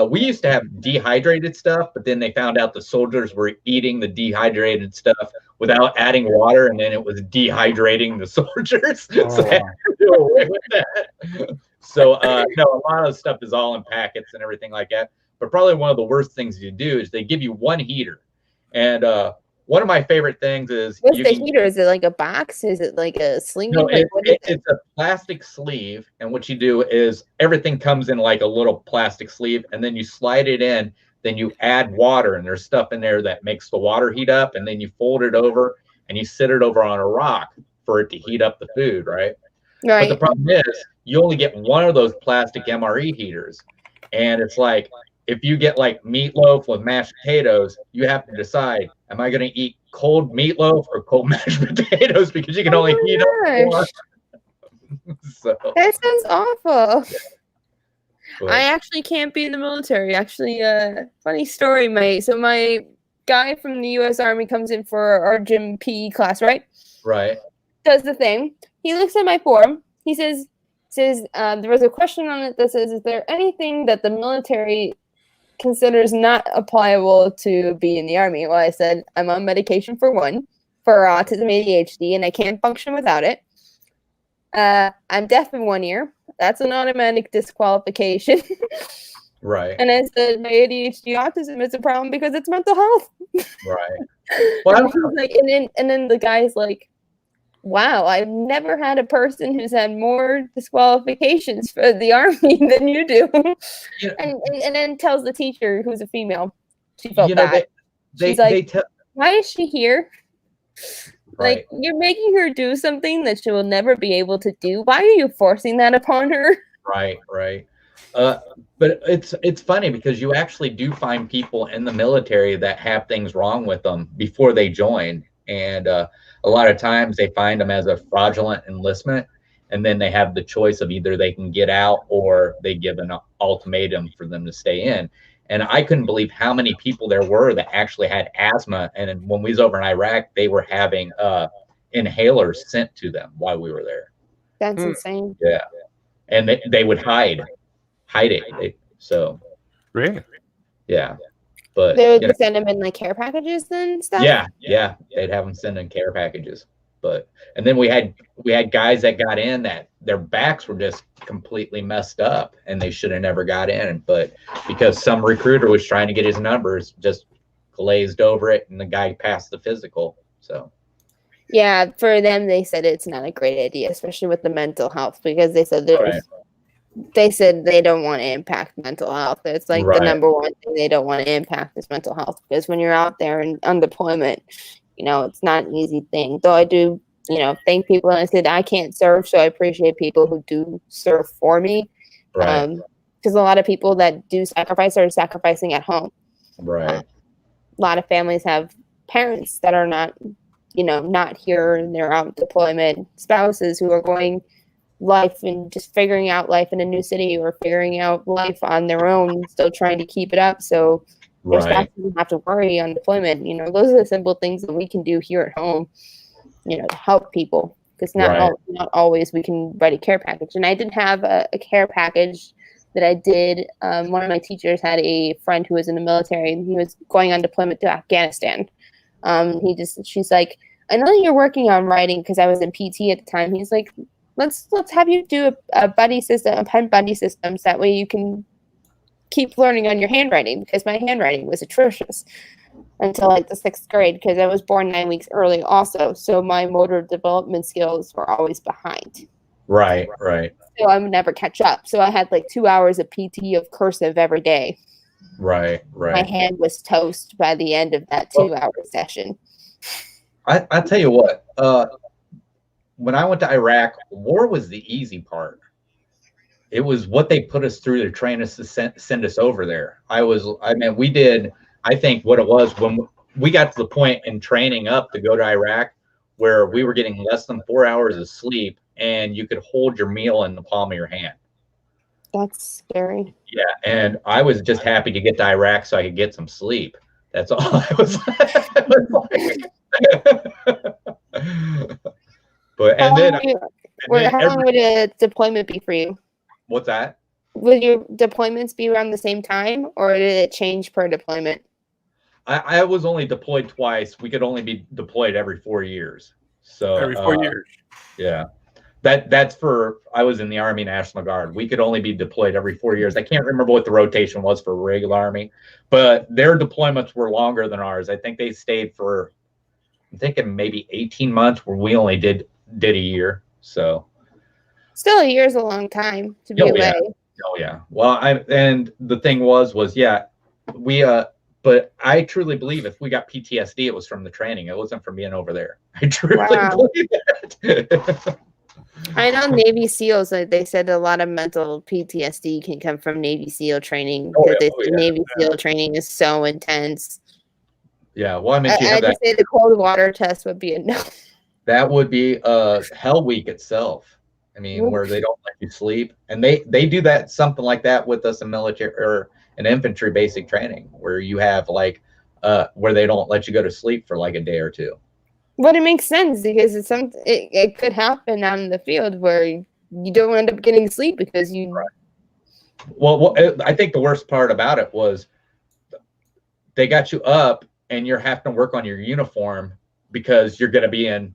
We used to have dehydrated stuff, but then they found out the soldiers were eating the dehydrated stuff without adding water, and then it was dehydrating the soldiers. So they had to do away with that. So, no, a lot of stuff is all in packets and everything like that. But probably one of the worst things you do is they give you one heater. And one of my favorite things is... What's the heater? Is it like a box? Is it like a sling? No, it's a plastic sleeve. And what you do is everything comes in like a little plastic sleeve. And then you slide it in. Then you add water. And there's stuff in there that makes the water heat up. And then you fold it over. And you sit it over on a rock for it to heat up the food, right? But the problem is you only get one of those plastic MRE heaters. And it's like... if you get like meatloaf with mashed potatoes, you have to decide, am I going to eat cold meatloaf or cold mashed potatoes? Because you can only heat up one. So. That sounds awful. I actually can't be in the military. Actually, funny story, mate. So my guy from the U.S. Army comes in for our gym PE class, right? Right. Does the thing. He looks at my form. He says there was a question on it that says, is there anything that the military considers not applicable to be in the Army? Well, I said, I'm on medication for autism ADHD, and I can't function without it. I'm deaf in one ear. That's an automatic disqualification. Right. And I said, my ADHD autism is a problem because it's mental health. Right. Well, and, he's like, and then the guy's like, wow, I've never had a person who's had more disqualifications for the Army than you do. Yeah. And then tells the teacher, who's a female, she felt you know, bad. She's like, why is she here? Right. Like, you're making her do something that she will never be able to do. Why are you forcing that upon her? Right, right. But it's funny because you actually do find people in the military that have things wrong with them before they join. And a lot of times they find them as a fraudulent enlistment. And then they have the choice of either they can get out or they give an ultimatum for them to stay in. And I couldn't believe how many people there were that actually had asthma. And when we was over in Iraq, they were having inhalers sent to them while we were there. That's insane. Yeah. And they would hide it. So Really? yeah. But they would send them in like care packages and stuff. Yeah. They'd have them send in care packages. And then we had guys that got in that their backs were just completely messed up and they should have never got in. But because some recruiter was trying to get his numbers, just glazed over it, and the guy passed the physical. So yeah, for them, they said it's not a great idea, especially with the mental health, because they said they said they don't want to impact mental health. It's like the number one thing they don't want to impact is mental health, because when you're out there and on deployment, it's not an easy thing. Though I do, thank people, and I said I can't serve, so I appreciate people who do serve for me. Right. Because a lot of people that do sacrifice are sacrificing at home. Right. A lot of families have parents that are not here, and they're out deployment, spouses who are going life and just figuring out life in a new city or figuring out life on their own, still trying to keep it up. So their staff doesn't have to worry on deployment. Those are the simple things that we can do here at home, to help people, because not always we can write a care package. And I did have a care package that I did. One of my teachers had a friend who was in the military, and he was going on deployment to Afghanistan. She's like, I know you're working on writing, because I was in PT at the time. He's like, let's have you do a buddy system, a pen buddy systems. That way you can keep learning on your handwriting, because my handwriting was atrocious until like the 6th grade, because I was born 9 weeks early also. So my motor development skills were always behind. Right. So I would never catch up. So I had like 2 hours of PT of cursive every day. Right. My hand was toast by the end of that 2-hour session. I tell you what, when I went to Iraq, war was the easy part. It was what they put us through to train us to send us over there. We did, I think what it was when we got to the point in training up to go to Iraq where we were getting less than 4 hours of sleep and you could hold your meal in the palm of your hand. That's scary. Yeah. And I was just happy to get to Iraq so I could get some sleep. That's all I was like. But how long would a deployment be for you? What's that? Would your deployments be around the same time, or did it change per deployment? I was only deployed twice. We could only be deployed every 4 years. So every 4 years. Yeah. That's for, I was in the Army National Guard. We could only be deployed every 4 years. I can't remember what the rotation was for regular Army, but their deployments were longer than ours. I think they stayed for, I'm thinking maybe 18 months, where we only did a year. So still, a year is a long time to be away. Oh yeah. Well, and the thing was but I truly believe if we got PTSD, it was from the training. It wasn't from being over there. I truly believe that. I know Navy SEALs, they said a lot of mental PTSD can come from Navy SEAL training. Navy SEAL training is so intense. Yeah, well, I mean, I'd just say the cold water test would be enough. That would be Hell Week itself. I mean, where they don't let you sleep, and they do something like that with us in military or in infantry basic training, where you have like where they don't let you go to sleep for like a day or two. But it makes sense because it could happen out in the field where you don't end up getting sleep because you. Right. Well, I think the worst part about it was they got you up and you're having to work on your uniform because you're going to be in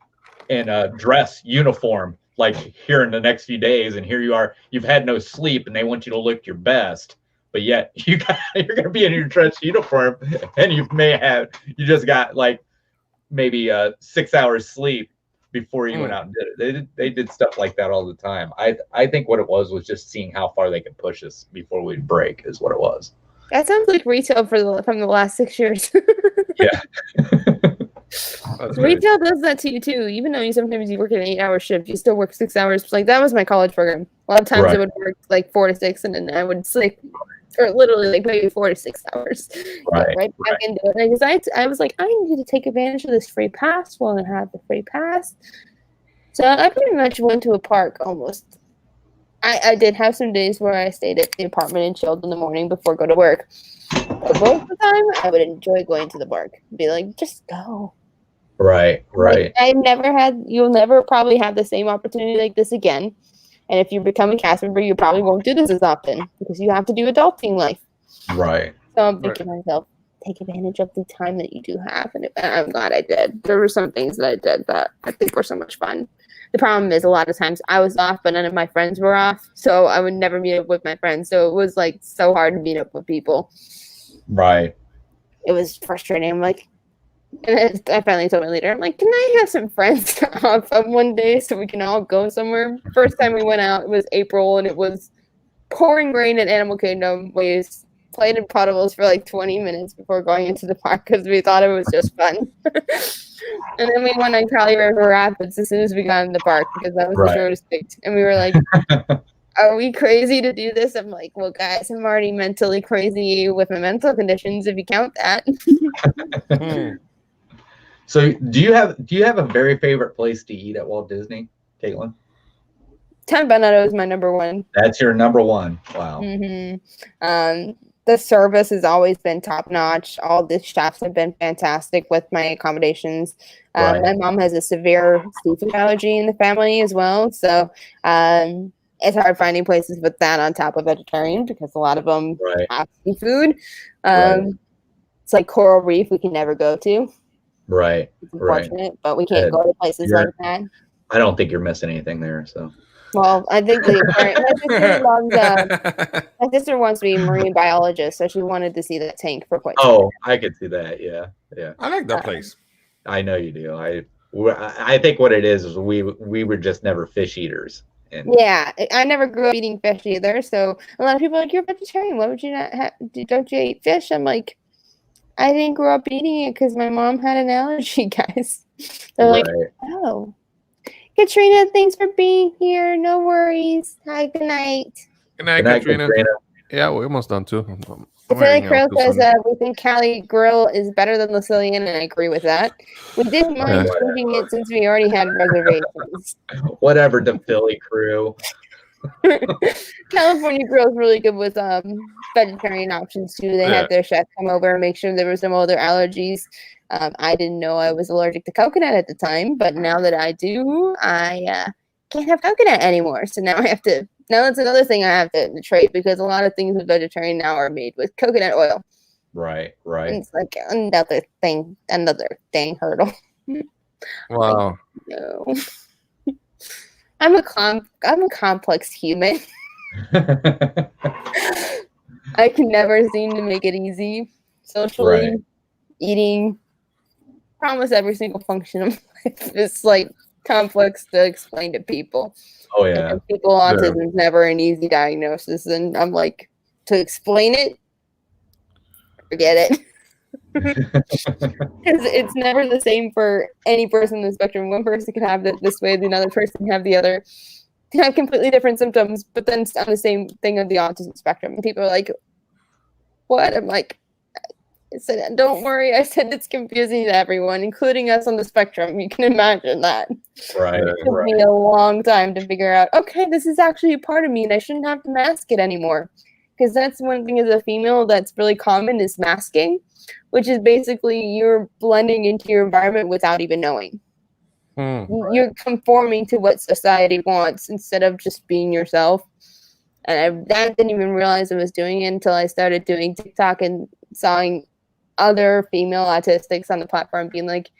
a dress uniform like here in the next few days, and here you are, you've had no sleep, and they want you to look your best, but yet you're going to be in your dress uniform, and you just got like maybe 6 hours sleep before you went out and did it. They did stuff like that all the time. I think what it was just seeing how far they could push us before we'd break is what it was. That sounds like retail from the last 6 years. Yeah. Retail does that to you too. Even though sometimes you work an 8-hour shift, you still work 6 hours. Like that was my college program. A lot of times I would work like 4 to 6, and then I would sleep for literally like maybe 4 to 6 hours. Right back into it. Because I was like, I need to take advantage of this free pass while I have the free pass. So I pretty much went to a park almost. I did have some days where I stayed at the apartment and chilled in the morning before go to work. But most of the time, I would enjoy going to the park. Be like, just go. Right. Like, you'll never probably have the same opportunity like this again. And if you become a cast member, you probably won't do this as often because you have to do adulting life. Right. So I'm thinking to myself, take advantage of the time that you do have. And I'm glad I did. There were some things that I did that I think were so much fun. The problem is a lot of times I was off, but none of my friends were off. So I would never meet up with my friends. So it was like so hard to meet up with people. Right. It was frustrating. I'm like, and I finally told my leader, I'm like, can I have some friends off on one day so we can all go somewhere? First time we went out, it was April, and it was pouring rain at Animal Kingdom. We played in puddles for like 20 minutes before going into the park because we thought it was just fun. And then we went on Cali River Rapids as soon as we got in the park because that was the shortest picked. And we were like, are we crazy to do this? I'm like, well, guys, I'm already mentally crazy with my mental conditions if you count that. So do you have a very favorite place to eat at Walt Disney, Caitlin? Tan Banado is my number one. That's your number one. Wow. Mm-hmm. The service has always been top notch. All the chefs have been fantastic with my accommodations. My mom has a severe seafood allergy in the family as well, so it's hard finding places with that on top of vegetarian because a lot of them have seafood. It's like Coral Reef we can never go to. Right. It's unfortunate, but we can't go to places like that. I don't think you're missing anything there. So. Well, I think my sister wants to be a marine biologist, so she wanted to see that tank for quite some time. I could see that. Yeah. I like that place. I know you do. I think what it is we were just never fish eaters. Yeah, I never grew up eating fish either. So a lot of people are like, you're vegetarian. Why would you not don't you eat fish? I'm like, I didn't grow up eating it because my mom had an allergy, guys. They're like, oh. Katrina, thanks for being here. No worries. Hi, good night. Good night, Katrina. Yeah, we're almost done too. Philly Krill says we think Cali Grill is better than Lucillian, and I agree with that. We didn't mind changing it since we already had reservations. Whatever, the Philly crew. California Grill is really good with vegetarian options too. They had their chef come over and make sure there was no other allergies. I didn't know I was allergic to coconut at the time, but now that I do, I can't have coconut anymore. So now I have to. Now that's another thing I have to trade because a lot of things with vegetarian now are made with coconut oil. Right. And it's like another dang hurdle. Wow. No. I'm a complex human. I can never seem to make it easy socially. Eating, almost every single function of life is like complex to explain to people. Oh yeah. And people, autism is never an easy diagnosis, and I'm like, to explain it, forget it. Because it's never the same for any person in the spectrum. One person can have it this way, the other person can have the other. Can have completely different symptoms, but then it's on the same thing of the autism spectrum. And people are like, what? I'm like, I said, don't worry. I said it's confusing to everyone, including us on the spectrum. You can imagine that. Right. It took me a long time to figure out, okay, this is actually a part of me and I shouldn't have to mask it anymore. Because that's one thing as a female that's really common is masking. which is basically you're blending into your environment without even knowing. You're conforming to what society wants instead of just being yourself. And I didn't even realize I was doing it until I started doing TikTok and saw other female autistics on the platform being like,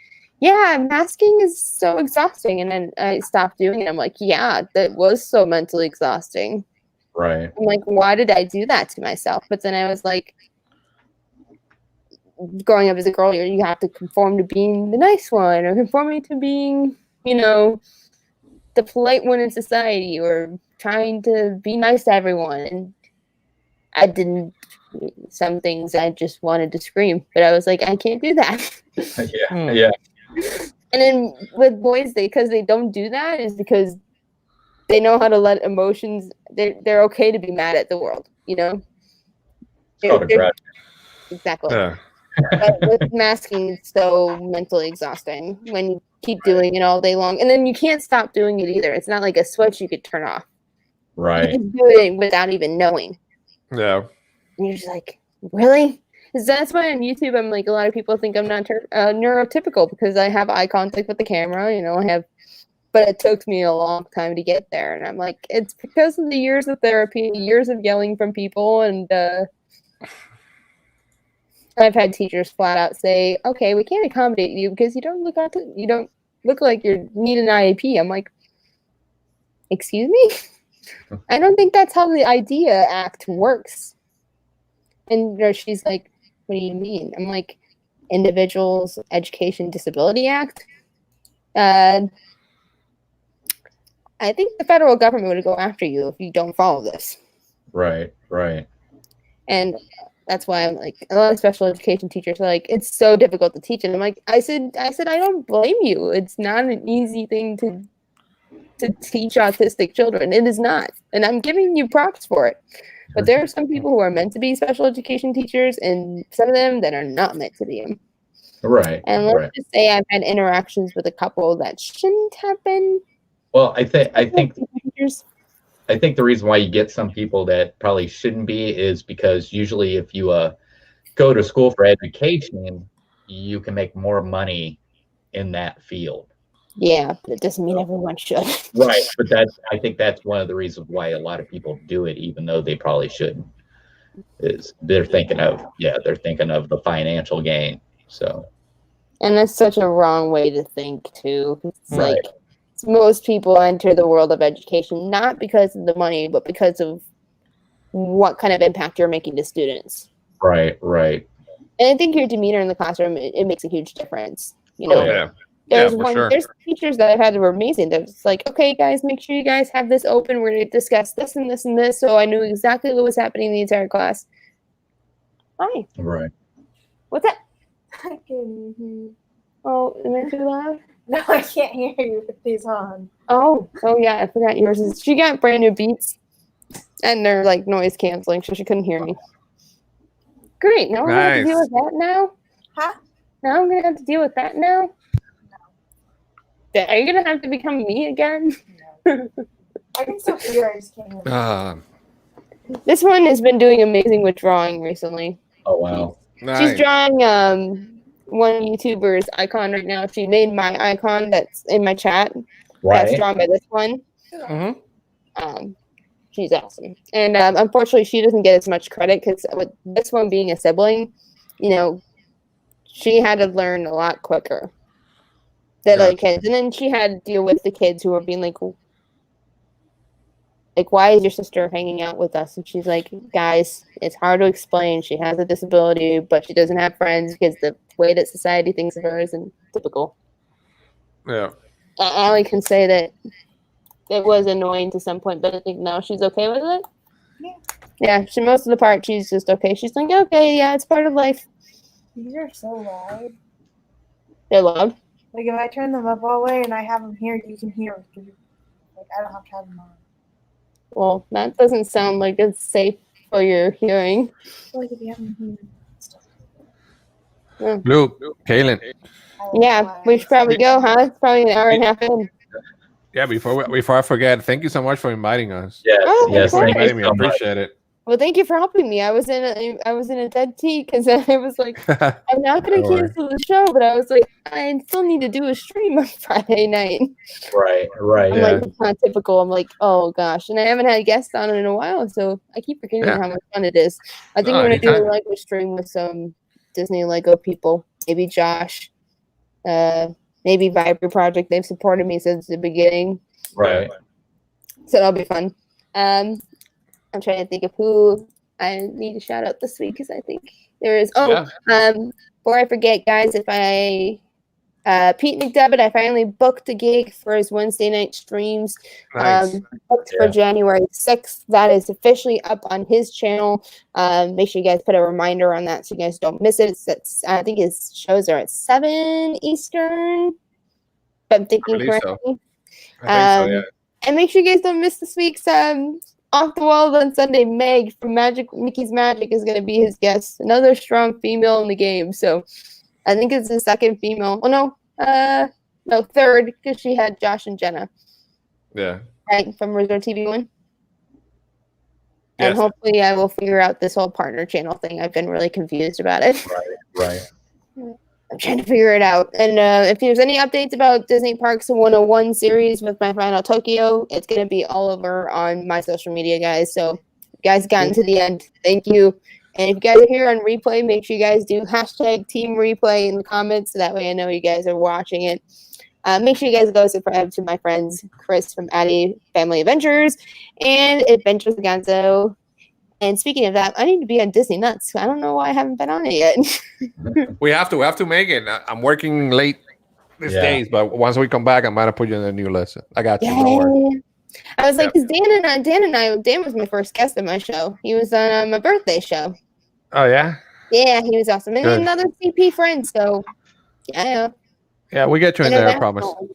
yeah, masking is so exhausting. And then I stopped doing it. I'm like, yeah, that was so mentally exhausting. Right. I'm like, why did I do that to myself? But then I was like, growing up as a girl, you have to conform to being the nice one or conforming to being, the polite one in society or trying to be nice to everyone. And I didn't, some things I just wanted to scream, but I was like, I can't do that. Yeah. And then with boys, because they don't do that is because they know how to let emotions, they're okay to be mad at the world, It's called aggression. Exactly. Yeah. But with masking, it's so mentally exhausting when you keep doing it all day long. And then you can't stop doing it either. It's not like a switch you could turn off. Right. You can do it without even knowing. Yeah. And you're just like, really? That's why on YouTube, I'm like, a lot of people think I'm not neurotypical because I have eye contact with the camera. But it took me a long time to get there. And I'm like, it's because of the years of therapy, years of yelling from people. And I've had teachers flat out say, okay, we can't accommodate you because you don't look like you need an IEP. I'm like, excuse me? I don't think that's how the IDEA Act works. And she's like, what do you mean? I'm like, Individuals Education Disability Act. I think the federal government would go after you if you don't follow this. Right. And that's why I'm like, a lot of special education teachers are like, it's so difficult to teach. And I'm like, I said, I don't blame you. It's not an easy thing to teach autistic children. It is not. And I'm giving you props for it. But there are some people who are meant to be special education teachers and some of them that are not meant to be them. Right. And let's just say I've had interactions with a couple that shouldn't have been. Well, I think teachers. I think the reason why you get some people that probably shouldn't be is because usually if you go to school for education, you can make more money in that field. Yeah, but it doesn't mean everyone should. Right, but I think that's one of the reasons why a lot of people do it, even though they probably shouldn't. Is they're thinking of the financial gain. So. And that's such a wrong way to think too. It's right. like most people enter the world of education not because of the money, but because of what kind of impact you're making to students. Right. And I think your demeanor in the classroom it makes a huge difference. Yeah. There's sure. There's teachers that I've had that were amazing. That was like, okay, guys, make sure you guys have this open. We're going to discuss this and this and this. So I knew exactly what was happening in the entire class. Hi. Right. What's that? I can hear. Oh, am I too loud? No, I can't hear you with these on. Oh yeah, I forgot yours. She got brand new Beats, and they're like noise canceling, so she couldn't hear me. Great. Now I'm gonna have to deal with that now. Huh? Now I'm gonna have to deal with that now. No. Are you gonna have to become me again? No. I can still hear. I just can't hear. This one has been doing amazing with drawing recently. Oh wow. Nice. She's drawing one YouTuber's icon right now. She made my icon that's in my chat. Right. That's drawn by this one. Mm-hmm. She's awesome. And unfortunately, she doesn't get as much credit because with this one being a sibling, she had to learn a lot quicker than other kids. And then she had to deal with the kids who were being like, why is your sister hanging out with us? And she's like, guys, it's hard to explain. She has a disability, but she doesn't have friends because the way that society thinks of her isn't typical. Yeah. Allie can say that it was annoying to some point, but I think now she's okay with it. Yeah, most of the part, she's just okay. She's like, okay, yeah, it's part of life. These are so loud. They're loud? Like, if I turn them up all the way and I have them here, you can hear them. Like, I don't have to have them on. Well, that doesn't sound like it's safe for your hearing. Like, if you have them here. Blue, Kaylin. Yeah, we should probably go, huh? It's probably an hour and a half in. Yeah, before I forget, thank you so much for inviting us. Yes, Oh, yes. of course. Thank you I so much. appreciate it. Well, thank you for helping me. I was in a dead tea because I was like, I'm not going to Don't worry. cancel the show, but I was like, I still need to do a stream on Friday night. Right. I'm Yeah. like, it's not typical. I'm like, oh gosh, and I haven't had guests on in a while, so I keep forgetting Yeah. how much fun it is. I think No, I'm going to do a anytime. Lego stream with some Disney Lego people, maybe Josh, maybe Viper Project. They've supported me since the beginning. Right. So that'll be fun. I'm trying to think of who I need to shout out this week because I think there is. Oh, before I forget, guys, if I Pete McDevitt, I finally booked a gig for his Wednesday night streams. Nice. Booked for January 6th. That is officially up on his channel. Make sure you guys put a reminder on that so you guys don't miss it. I think his shows are at 7 Eastern. If I'm thinking believe correctly. so. I think so, yeah. And make sure you guys don't miss this week's Off the Wall on Sunday. Meg from Mickey's Magic is going to be his guest. Another strong female in the game. So I think it's the second female. Oh, no, third, because she had Josh and Jenna. Yeah. Right, from Resort TV 1. And Yes. hopefully I will figure out this whole partner channel thing. I've been really confused about it. Right. I'm trying to figure it out. And if there's any updates about Disney Parks 101 series with my final Tokyo, it's going to be all over on my social media, guys. So if you guys gotten to the end, thank you. And if you guys are here on replay, make sure you guys do hashtag team replay in the comments. So that way I know you guys are watching it. Make sure you guys go subscribe to my friends, Chris from Addie Family Adventures and Adventures of Gonzo. And speaking of that, I need to be on Disney Nuts. I don't know why I haven't been on it yet. We have to make it. I'm working late these days, but once we come back, I'm gonna put you in a new list. I got you. Don't worry. I was like, because Dan was my first guest on my show. He was on my birthday show. Oh yeah. Yeah, he was awesome, and Good. another CP friend. So yeah. Yeah, we get you in there. I promise. All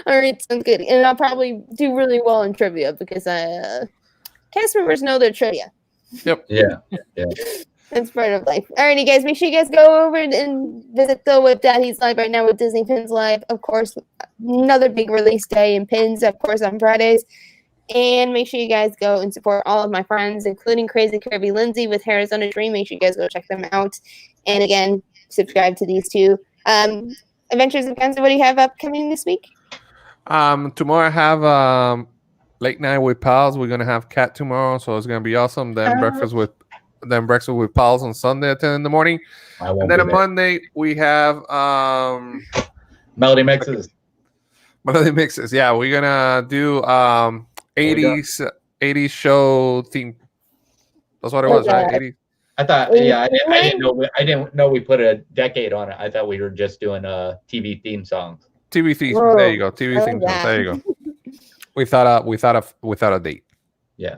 right, sounds good. And I'll probably do really well in trivia because cast members know their trivia. Yep. Yeah. That's part of life. Alrighty, guys, make sure you guys go over and visit Phil with Dad. He's live right now with Disney Pins Live. Of course, another big release day in Pins, of course, on Fridays. And make sure you guys go and support all of my friends, including Crazy Kirby Lindsay with Arizona Dream. Make sure you guys go check them out. And again, subscribe to these two. Adventures of Gonzo, what do you have upcoming this week? Tomorrow I have late night with pals. We're gonna have Cat tomorrow, so it's gonna be awesome. Then breakfast with pals on Sunday at 10 in the morning. And then on Monday we have Melody Mixes. Melody Mixes. Yeah, we're gonna do 80s show theme. That's what it was, right? 80s. I thought, I didn't know we put a decade on it. I thought we were just doing TV theme songs. TV theme. Whoa. There you go. TV theme songs. There you go. We thought a date. Yeah.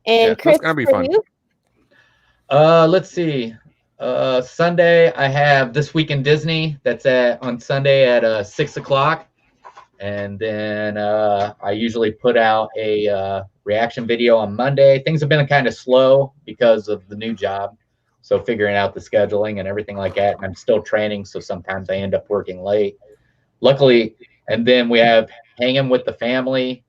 And Chris, it's gonna be for fun. you? Let's see. Sunday I have This Week in Disney. That's on Sunday at 6:00. And then I usually put out a reaction video on Monday. Things have been kind of slow because of the new job. So figuring out the scheduling and everything like that. And I'm still training, so sometimes I end up working late. Luckily, and then we have Hanging with the Family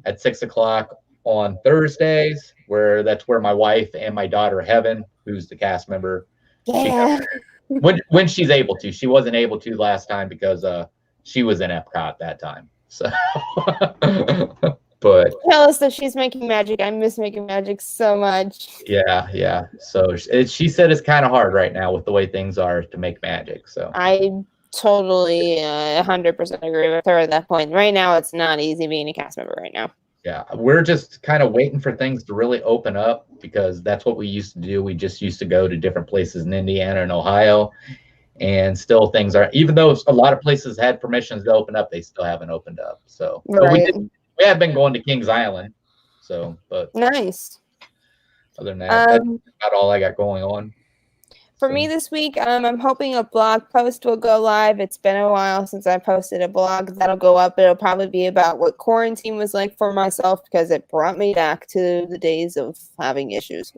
at 6:00 on Thursdays, that's where my wife and my daughter Heaven, who's the cast member, Yeah. when she's able to. She wasn't able to last time because she was in Epcot that time. So, but Tell us that she's making magic. I miss making magic so much. yeah. So she said it's kind of hard right now with the way things are to make magic. So I totally 100% agree with her at that point. Right now, it's not easy being a cast member right now. yeah, we're just kind of waiting for things to really open up because that's what we used to do. We just used to go to different places in Indiana and Ohio, and still things are, even though a lot of places had permissions to open up, they still haven't opened up. So but Right. we have been going to Kings Island. So, but Nice. other than that, that's about all I got going on. For me this week, I'm hoping a blog post will go live. It's been a while since I posted a blog. That'll go up. It'll probably be about what quarantine was like for myself because it brought me back to the days of having issues.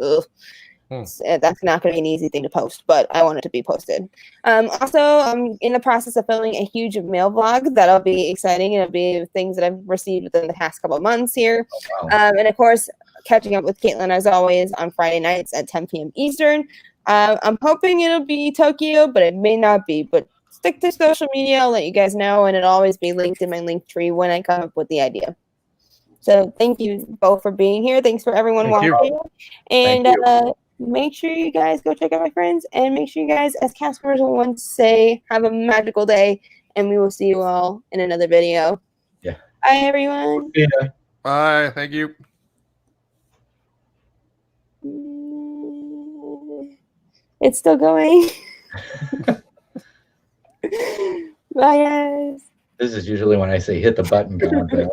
That's not going to be an easy thing to post, but I want it to be posted. Also, I'm in the process of filming a huge mail vlog. That'll be exciting. It'll be things that I've received within the past couple of months here. Oh, wow. And of course, catching up with Caitlin as always on Friday nights at 10 p.m. Eastern. I'm hoping it'll be Tokyo, but it may not be. But stick to social media. I'll let you guys know, and it'll always be linked in my link tree when I come up with the idea. So thank you both for being here. Thanks for everyone Thank you. watching. And Thank make sure you guys go check out my friends, and make sure you guys, as cast members, will once say, have a magical day, and we will see you all in another video. Yeah. Bye, everyone. Yeah. Bye. Thank you. It's still going. Bye, guys. This is usually when I say hit the button, Gonzo.